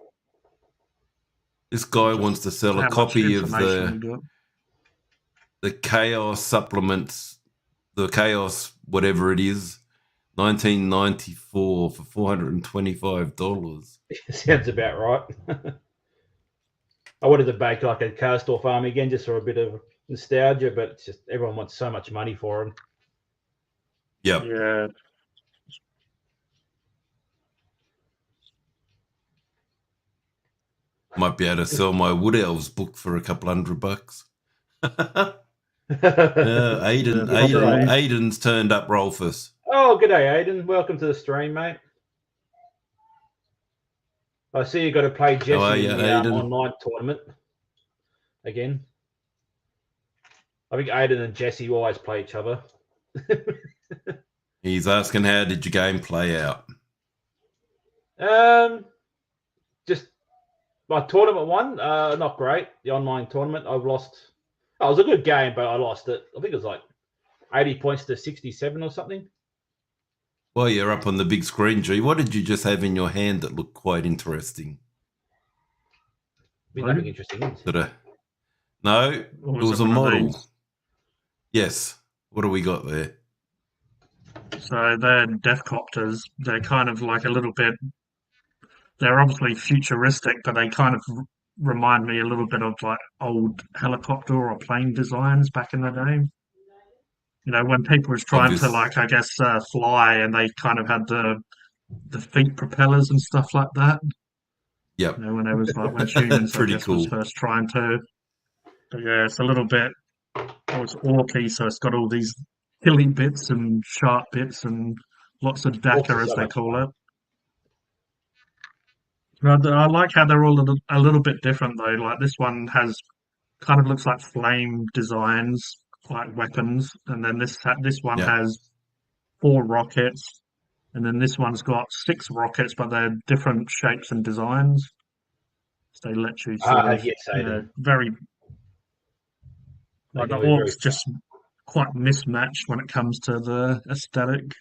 This guy wants to sell a copy of the Chaos supplements, the Chaos whatever it is, 1994 for $425. Sounds about right. I wanted to bake like a car store farm again, just for a bit of nostalgia, but it's just everyone wants so much money for them. Yep. Yeah. Might be able to sell my Wood Elves book for a couple $100. Aiden's turned up, Rolfus. Oh, g'day, Aiden. Welcome to the stream, mate. I see you got to play Jesse in the online tournament again. I think Aiden and Jesse always play each other. He's asking, how did your game play out? Just my tournament one, not great. The online tournament, I've lost. Oh, it was a good game, but I lost it. I think it was like 80 points to 67 or something. Well, you're up on the big screen, G. What did you just have in your hand that looked quite interesting? Nothing interesting. No, it was a model. Yes. What do we got there? So they're deathcopters. They're kind of like a little bit. They're obviously futuristic, but they kind of remind me a little bit of like old helicopter or plane designs back in the day. You know, when people was trying to like, I guess, fly, and they kind of had the feet propellers and stuff like that. Yep. You know, when it was like when humans pretty cool. was first trying to. But yeah, it's a little bit. Oh, it's orky, so it's got all these hilly bits and sharp bits and lots of DACA, as they call it. I like how they're all a little bit different though. Like this one has kind of looks like flame designs, like weapons, and then this one has 4 rockets, and then this one's got 6 rockets, but they're different shapes and designs. So they let you sort of, very like the orcs just quite mismatched when it comes to the aesthetic.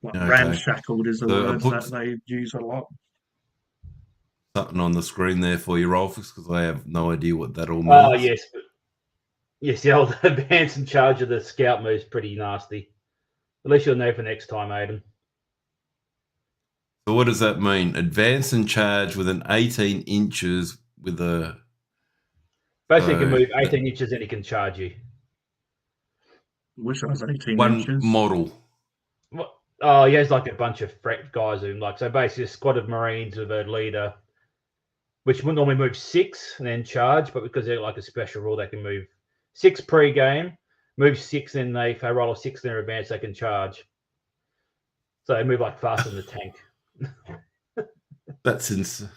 Like ramshackled is a word that they use a lot. Something on the screen there for you, Rolfus, because I have no idea what that all means. Oh, yes. Yes, the old advance and charge of the scout move's pretty nasty. At least you'll know for next time, Aiden. So what does that mean? Advance and charge with an 18 inches with a... Basically, he can move 18 inches and he can charge you. Wish I was 18 one inches. Model. Oh, he has like a bunch of fret guys who like, so basically a squad of Marines with a leader, which would normally move 6 and then charge, but because they're like a special rule, they can move 6 pre-game, move 6, and if they roll a 6 in their advance, they can charge. So they move like faster than the tank. That's insane.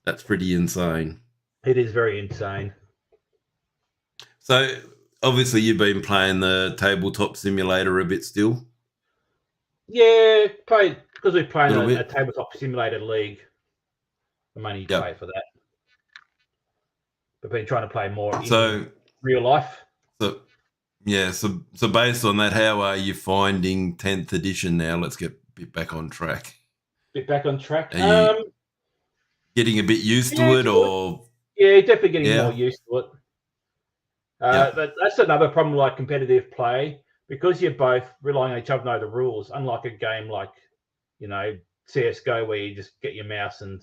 That's pretty insane. It is very insane. So obviously you've been playing the tabletop simulator a bit still. Yeah, because we're playing a tabletop simulator league. The money you pay for that. We've been trying to play more in real life. So based on that, how are you finding 10th edition now? Let's get a bit back on track. Are you getting a bit used to it, or? Yeah, definitely getting more used to it. But that's another problem, like competitive play, because you're both relying on each other to know the rules, unlike a game like, CSGO, where you just get your mouse and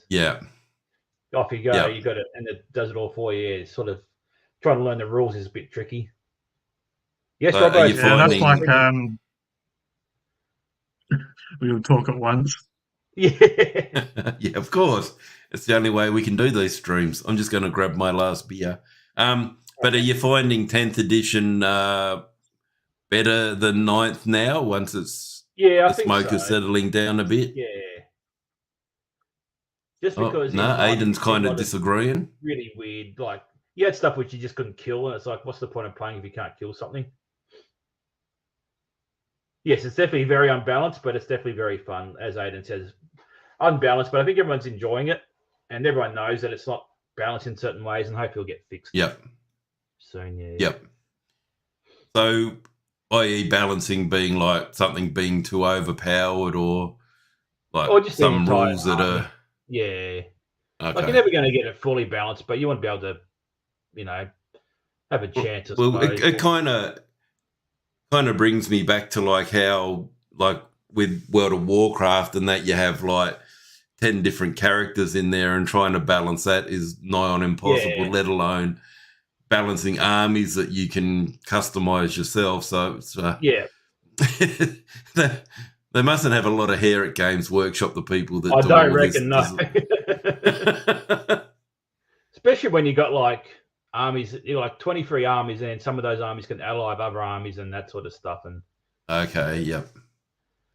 off you go. You got it, and it does it all for you. It's sort of trying to learn the rules is a bit tricky. Yes, Robbo. That's like we will talk at once. Yeah. Yeah, of course. It's the only way we can do these streams. I'm just going to grab my last beer. But are you finding 10th edition better than 9th now, once it's the smoke is settling down a bit? Yeah. Just because no, Aiden's kind of disagreeing. Really weird. Like you had stuff which you just couldn't kill, and it's like, what's the point of playing if you can't kill something? Yes, it's definitely very unbalanced, but it's definitely very fun, as Aiden says. Unbalanced, but I think everyone's enjoying it, and everyone knows that it's not balanced in certain ways, and hopefully it'll get fixed. Yep. Soon, yeah. Yep. So, i.e., balancing being like something being too overpowered, or like or just some rules that are. Yeah. Okay. Like you're never going to get it fully balanced, but you want to be able to, you know, have a chance. I Well, suppose. it kind of brings me back to like how like with World of Warcraft and that you have like 10 different characters in there, and trying to balance that is nigh on impossible, let alone balancing armies that you can customize yourself. So it's, yeah. They mustn't have a lot of hair at Games Workshop, the people that I do don't all reckon, this. no. Especially when you got like armies, like 23 armies, and some of those armies can ally with other armies and that sort of stuff. And okay, yep.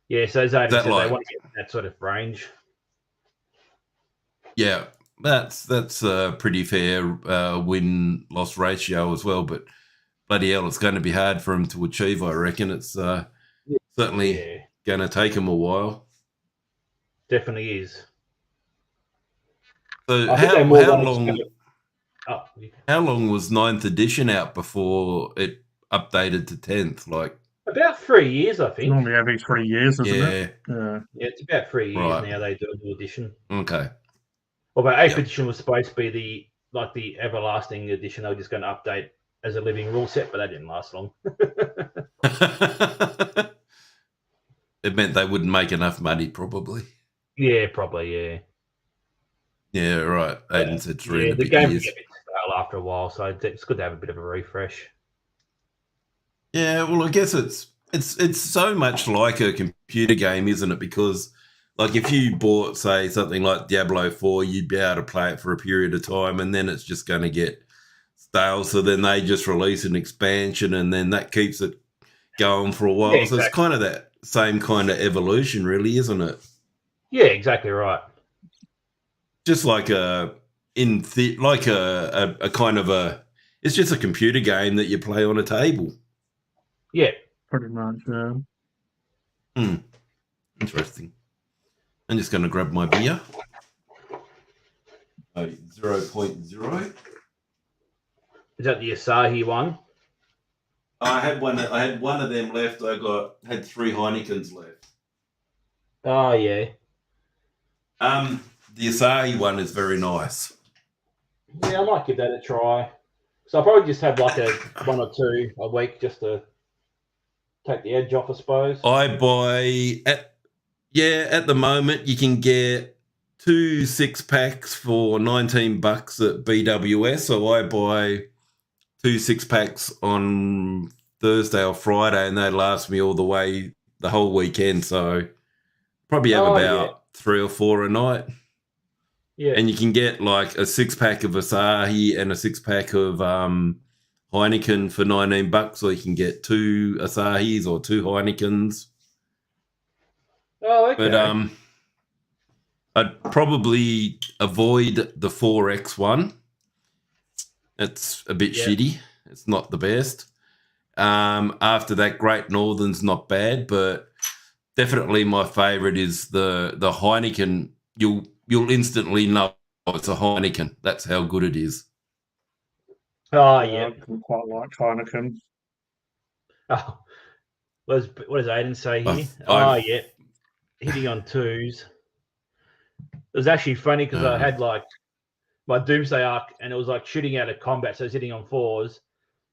Yeah, so as Aidan said, like, they want to get that sort of range. Yeah, that's a pretty fair win-loss ratio as well, but bloody hell, it's going to be hard for them to achieve, I reckon. It's certainly going to take them a while. Definitely is. So how long was 9th edition out before it updated to 10th? Like about 3 years, I think. Normally every 3 years, isn't it? Yeah, it's about 3 years now they do a new edition. Okay. Although 8th edition was supposed to be the everlasting edition, they were just going to update as a living rule set, but that didn't last long. It meant they wouldn't make enough money, probably. Yeah, probably, yeah. Yeah, right. Aiden said 3 and a bit the game years. get a bit stale after a while, so it's good to have a bit of a refresh. Yeah, well, I guess it's so much like a computer game, isn't it? Because like if you bought, say, something like Diablo 4, you'd be able to play it for a period of time, and then it's just going to get stale. So then they just release an expansion, and then that keeps it going for a while. Yeah, exactly. So it's kind of that same kind of evolution, really, isn't it? Yeah, exactly right. Just like a kind of a, it's just a computer game that you play on a table. Yeah, pretty much. Yeah. Interesting. I'm just going to grab my beer. 0.0. Is that the Asahi one? I had one of them left. Had 3 Heinekens left. Oh yeah. The Asahi one is very nice. Yeah, I might give that a try. So I'll probably just have like a 1 or 2 a week just to take the edge off, I suppose. I buy at the moment you can get 2 6-packs for $19 at BWS. So I buy 2 6-packs on Thursday or Friday, and they last me all the whole weekend. So probably have about 3 or 4 a night. Yeah. And you can get like a 6-pack of Asahi and a 6-pack of Heineken for $19, or you can get 2 Asahis or 2 Heinekens. Oh, okay. But I'd probably avoid the 4X one. It's a bit shitty. It's not the best. After that, Great Northern's not bad, but definitely my favourite is the Heineken. You'll instantly know it's a Heineken. That's how good it is. Oh, yeah. I quite like Heineken. Oh, what does Aiden say here? Hitting on 2s. It was actually funny because I had like my Doomsday Arc, and it was like shooting out of combat, so I was hitting on 4s.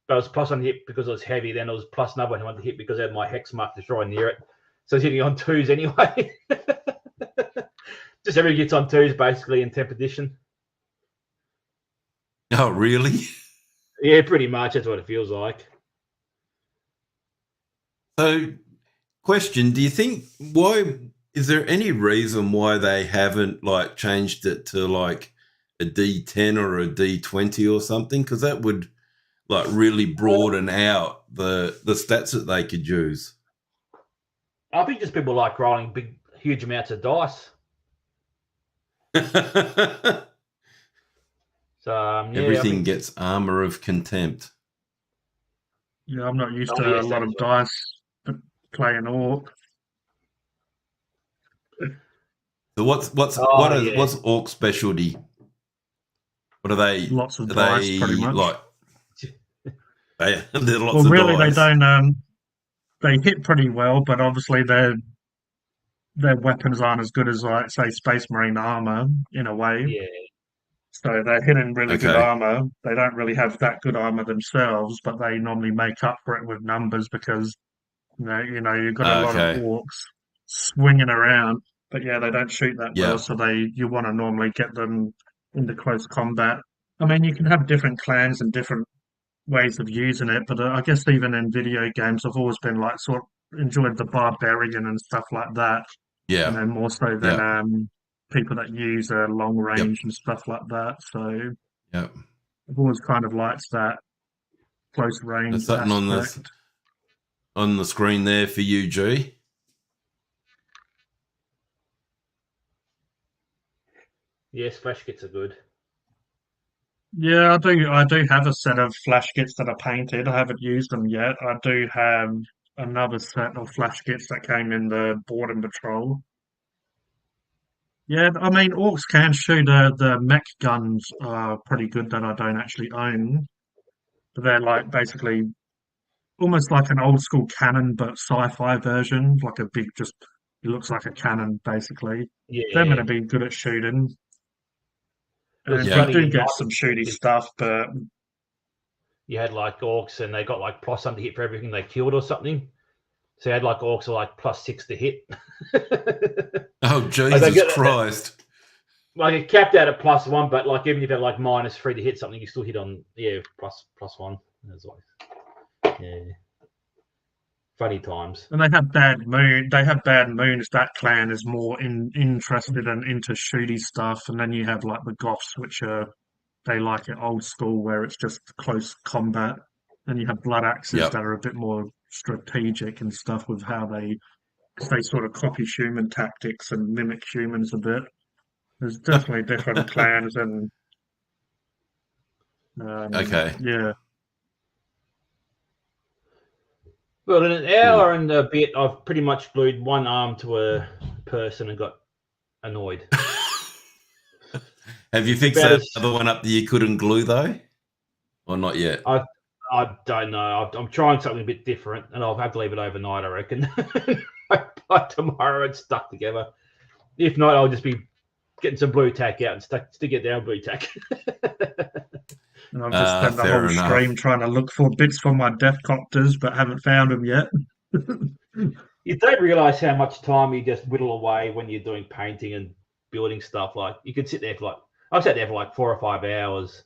But I was plus on hit because it was heavy. Then it was plus another one I wanted to hit because I had my Hex Mark Destroy near it. So I was hitting on 2s anyway. Just everybody gets on 2s basically in 10th edition. Oh, really? Yeah, pretty much. That's what it feels like. So, question, do you think is there any reason why they haven't like changed it to like a D10 or a D20 or something? Because that would like really broaden out the stats that they could use. I think just people like rolling huge amounts of dice. So yeah, Everything gets armor of contempt. Yeah, I'm not used Oh, to yes, a lot that of as well. dice but playing orc. So Oh yeah. what's Orc specialty? What are they? Lots of Are dice, pretty they much. like? There are Well, lots of really, they dice. don't. They hit pretty well, but obviously their weapons aren't as good as, like, say, Space Marine armor in a way. Yeah. So they're hitting really good Okay. armor. They don't really have that good armor themselves, but they normally make up for it with numbers because you've got a lot of Okay. orcs swinging around. But yeah, they don't shoot that well, Yeah. so you want to normally get them into close combat. I mean, you can have different clans and different ways of using it, but I guess even in video games, I've always been like sort of enjoyed the barbarian and stuff like that, Yeah. more so than Yeah. people that use long Yep. range and stuff like that. So Yep. I've always kind of liked that close There's range something aspect. on the screen there for you, G. Yes, flash kits are good. Yeah, I do have a set of flash kits that are painted. I haven't used them yet. I do have another set of flash kits that came in the Border Patrol. Yeah, I mean, orcs can shoot. The mech guns are pretty good that I don't actually own. But they're like basically almost like an old school cannon, but sci-fi version, like a big, just it looks like a cannon basically. They're Yeah. going to be good at shooting, It was and you Yeah. funny do in my get some shooty perspective. stuff, but You had like orcs and they got like plus under hit for everything they killed or something. So you had like orcs are like +6 to hit. Oh, Like Jesus Christ. like it capped out at +1, but like even if you had like -3 to hit something, you still hit on +1. That's like funny times. and they have bad moon. They have bad moons. That clan is more interested and into shooty stuff, and then you have like the goths, which are they like it old school, where it's just close combat. And you have blood axes Yep. that are a bit more strategic and stuff with how they sort of copy human tactics and mimic humans a bit. There's definitely different clans and Okay. yeah. Well, in an Cool. hour and a bit, I've pretty much glued one arm to a person and got annoyed. Have you fixed About that as- other one up that you couldn't glue though? Or not yet? I don't know. I'm trying something a bit different, and I'll have to leave it overnight, I reckon. By tomorrow, it's stuck together. If not, I'll just be getting some blue tack out and stick it down blue tack. And I've just spent the Fair whole enough. stream trying to look for bits for my death copters, but haven't found them yet. You don't realize how much time you just whittle away when you're doing painting and building stuff. Like you could sit there for I've sat there for like 4 or 5 hours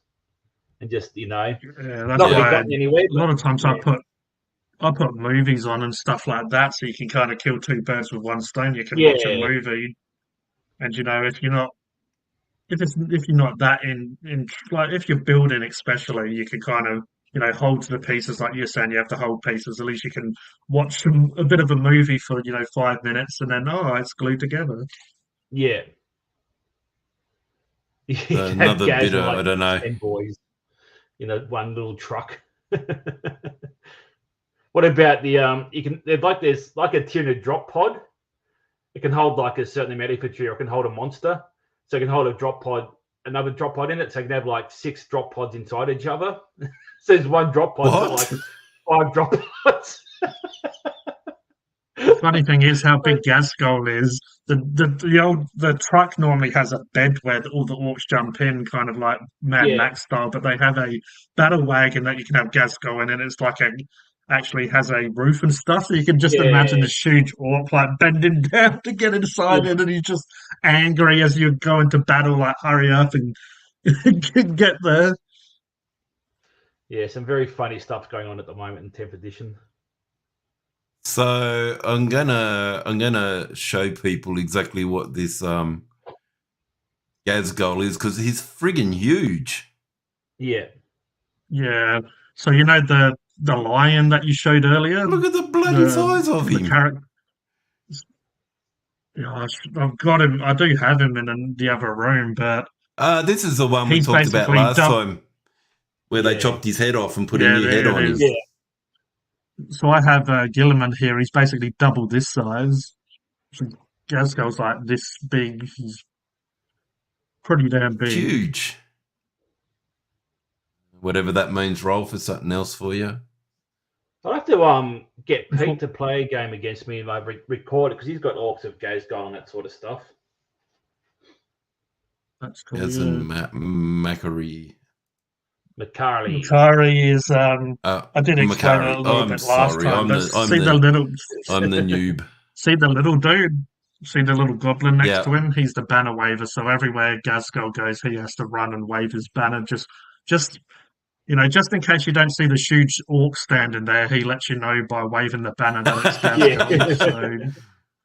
and just Yeah, that's not really why gotten anywhere. a lot of times yeah. I put movies on and stuff like that, so you can kind of kill two birds with one stone. You can watch a Yeah. movie, and if you're not that in like if you're building especially, you can kind of hold to the pieces like you're saying. You have to hold pieces. At least you can watch a bit of a movie for 5 minutes, and then it's glued together. Yeah. You can have Another Gaz bit and of, I like don't know. 10 boys, one little truck. What about the there's like a tuna drop pod. It can hold like a certain amount of infantry, or it can hold a monster. So it can hold another drop pod in it. So it can have like 6 drop pods inside each other. So there's one drop pod got like 5 drop pods. Funny thing is how big Gasgol is. The truck normally has a bed where all the orcs jump in, kind of like Mad Max style, but they have a battle wagon that you can have Gasgol in, and it's like actually has a roof and stuff, so you can just imagine this huge orc like bending down to get inside it, and he's just angry as you go into battle, like hurry up and get there. Yeah, some very funny stuff going on at the moment in 10th edition. So I'm gonna show people exactly what this Gaz goal is, because he's friggin' huge. Yeah. Yeah. So the lion that you showed earlier. Look at the bloody size of him. Gosh, I've got him. I do have him in the other room, but This is the one we he's talked about basically last time, where they Yeah. chopped his head off and put a Yeah, new head there on it him. is. Yeah. So I have Gilliman here. He's basically double this size. So Gazgo's like this big. He's pretty damn big. Huge. Whatever that means, roll for something else for you. I'll have to get Pete to play a game against me and like record it because he's got orcs of Gazgo and that sort of stuff. That's cool. As in Macquarie. Macari. Macari is. I did explain it a little bit last time. But I'm the noob. See the little dude. See the little goblin next to him. He's the banner waver. So everywhere Gazgo goes, he has to run and wave his banner. Just in case you don't see the huge orc standing there, he lets you know by waving the banner that it's Gazgo.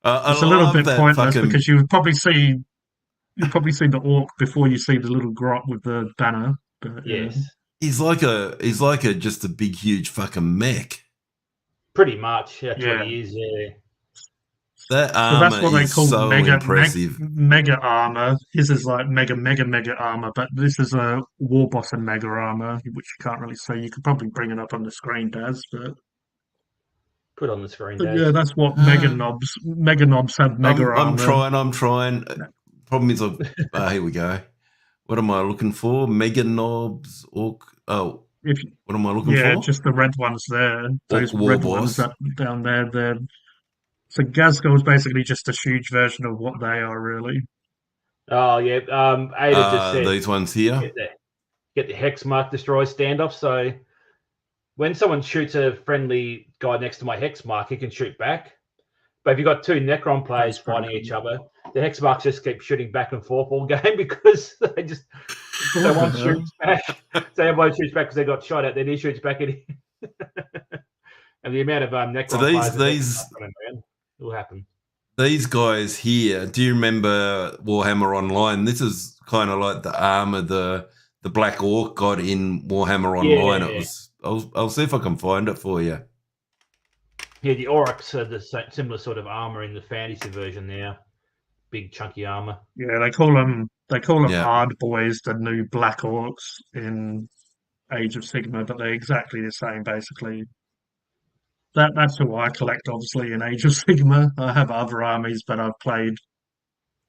So it's a little bit pointless because you would probably see the orc before you see the little grot with the banner. But, yes. He's like a just a big huge fucking mech. Pretty much. That's what he is, yeah. That armor that's what they call so impressive. Mega armor. His is like mega armor, but this is a war boss and mega armor, which you can't really see. You could probably bring it up on the screen, Daz, but put on the screen, Daz. Yeah, that's what mega knobs have mega armor. I'm trying. Problem is, here we go. What am I looking for? Mega knobs orc. Oh, what am I looking for? Yeah, just the red ones there. Those red ones down there. So Gazgo is basically just a huge version of what they are, really. Oh yeah, Ada just said these ones here. Get the hex mark destroy standoff. So when someone shoots a friendly guy next to my hex mark, he can shoot back. But if you've got two Necron players fighting each other, the hex marks just keep shooting back and forth all game because one shoots back. So everyone shoots back because they got shot at. Then he shoots back at him. And the amount of Necron players will happen. These guys here, do you remember Warhammer Online? This is kind of like the armor the Black Orc got in Warhammer Online. Yeah. It was. I'll see if I can find it for you. Yeah, the Orcs are the similar sort of armor in the fantasy version now. Big chunky armor. Yeah, they call them hard boys, the new Black Orcs in Age of Sigmar, but they're exactly the same basically. That's who I collect, obviously, in Age of Sigmar. I have other armies, but I've played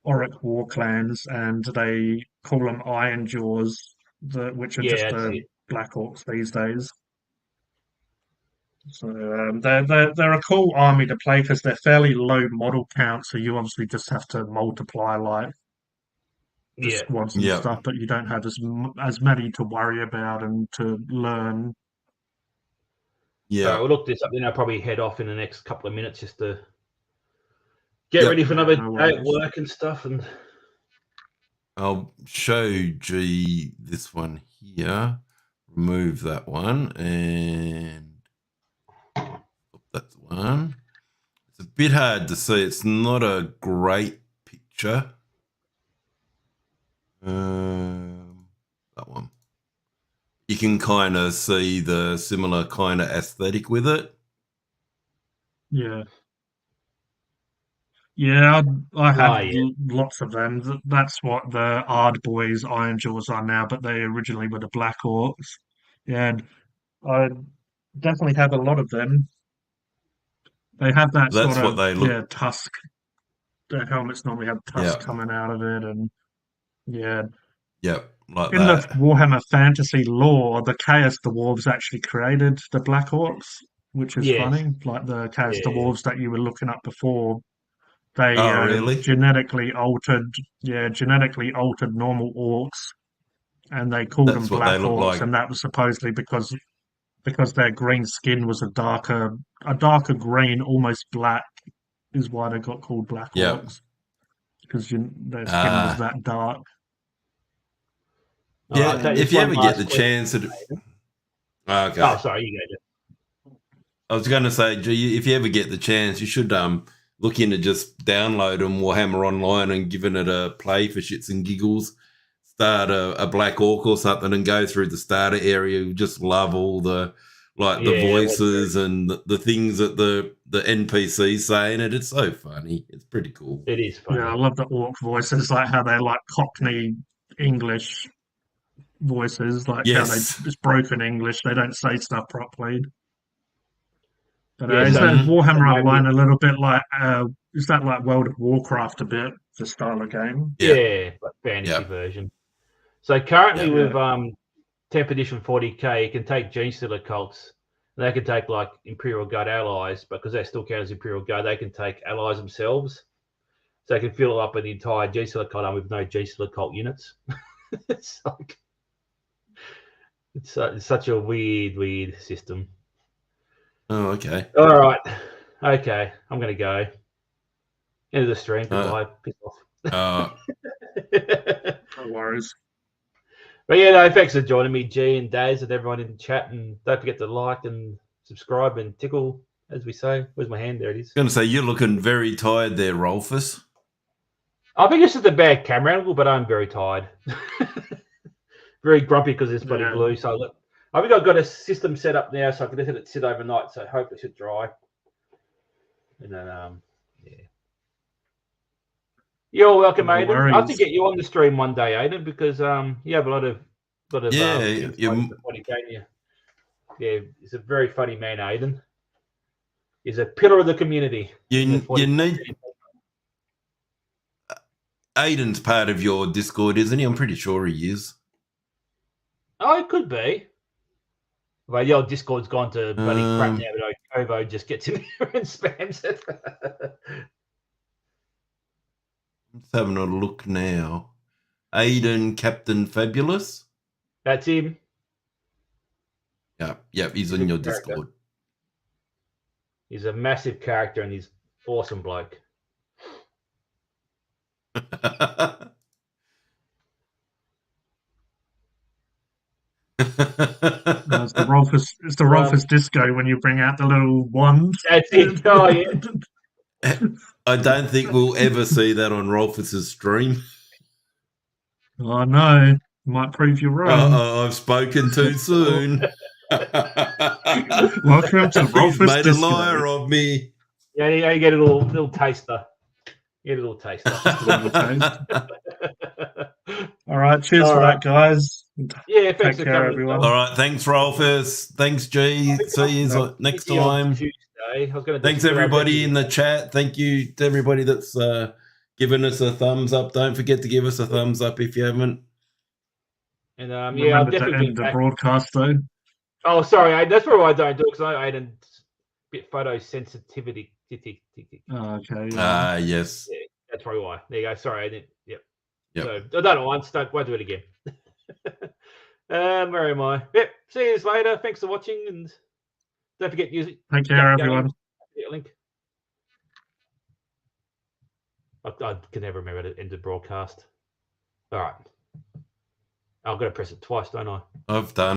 Auric War Clans, and they call them Iron Jaws, which are just the Black Orcs these days. So they're a cool army to play because they're fairly low model count, so you obviously just have to multiply like the squads and stuff, but you don't have as many to worry about and to learn. Yeah, we'll look this up. Then I'll probably head off in the next couple of minutes just to get ready for another day at work and stuff. And I'll show G this one here. Remove that one and that's one. It's a bit hard to see. It's not a great picture. That one. You can kind of see the similar kind of aesthetic with it. Yeah. Yeah, I have lots of them. That's what the Ard Boys Iron Jaws are now, but they originally were the Black Orcs. Yeah, and I definitely have a lot of them. They have that That's sort what of they look. tusk. Their helmets normally have tusk coming out of it, and like in the Warhammer Fantasy lore, the Chaos Dwarves actually created the Black Orcs, which is funny. Like the Chaos Dwarves that you were looking up before, they really? genetically altered normal orcs, and they called them Black Orcs, like. And that was supposedly because their green skin was a darker green, almost black, is why they got called Black Orcs. Because their skin was that dark. Yeah, if you ever get the chance to... Okay. Oh, sorry, you go. I was going to say, if you ever get the chance, you should look into just downloading Warhammer Online and giving it a play for shits and giggles. Start a Black Orc or something and go through the starter area. You just love all the like the Yeah, voices and the things that the NPCs saying it. It's so funny. It's pretty cool. it is funny. Yeah, I love the orc voices, like how they're like Cockney English voices, like how Yes. it's broken English. They don't say stuff properly. But Yeah, is so that Warhammer maybe- Online a little bit like? Is that like World of Warcraft a bit, the style of game? Yeah, like fantasy version. So currently with 10th edition 40k, you can take Genestealer cults, and they can take like Imperial Guard allies, but because they still count as Imperial Guard, they can take allies themselves. So they can fill up an entire Genestealer cult army with no Genestealer cult units. It's like it's such a weird system. Oh, okay. All right, okay, I'm gonna go into the stream. Goodbye. Piss off. No worries. But yeah, no, thanks for joining me, G and Daz, and everyone in the chat. And don't forget to like and subscribe and tickle, as we say. Where's my hand? There it is. I'm going to say, you're looking very tired there, Rolfus. I think it's just a bad camera angle, but I'm very tired. Very grumpy because it's bloody glue. So look, I think I've got a system set up now, so I can just let it sit overnight. So hopefully it should dry. And then, yeah. You're welcome, Aiden. I have to get you on the stream one day, Aiden, because you have a lot of yeah, yeah, he's a very funny man, Aiden. He's a pillar of the community. You need Aiden's part of your Discord, isn't he? I'm pretty sure he is. Oh, it could be. Well, the old Discord's gone to bloody crap now, but Ovo just gets in there and spams it. I'm just having a look now. Aiden, Captain Fabulous. That's him. Yeah, he's on your Discord. He's a massive character and he's awesome bloke. It's the Rolfus disco when you bring out the little wand. That's it. Oh, yeah. I don't think we'll ever see that on Rolfus's stream. Oh no, might prove you wrong. I've spoken too soon. Welcome to Rolfus He's made Disco. a liar of me. Yeah, you get a little taster. Get a little taster. All right, cheers for that, guys. Yeah, thanks Take for care, coming. everyone. All right, thanks, Rolfus. Thanks, G. See you next time. Thanks, everybody in the chat. Thank you to everybody that's given us a thumbs up. Don't forget to give us a thumbs up if you haven't. And yeah, I'll definitely end the broadcast though. Oh, sorry, that's probably why I don't do it, because I had a bit photo sensitivity. Oh, okay. Yes. Yeah, that's probably why. There you go. Sorry, I didn't. Yep. Yep. So I done it once. Won't do it again. Where am I? Yep. See you later. Thanks for watching, and don't forget to use it. Take care, everyone. Link. I can never remember to end the broadcast. All right. I've got to press it twice, don't I? I've done.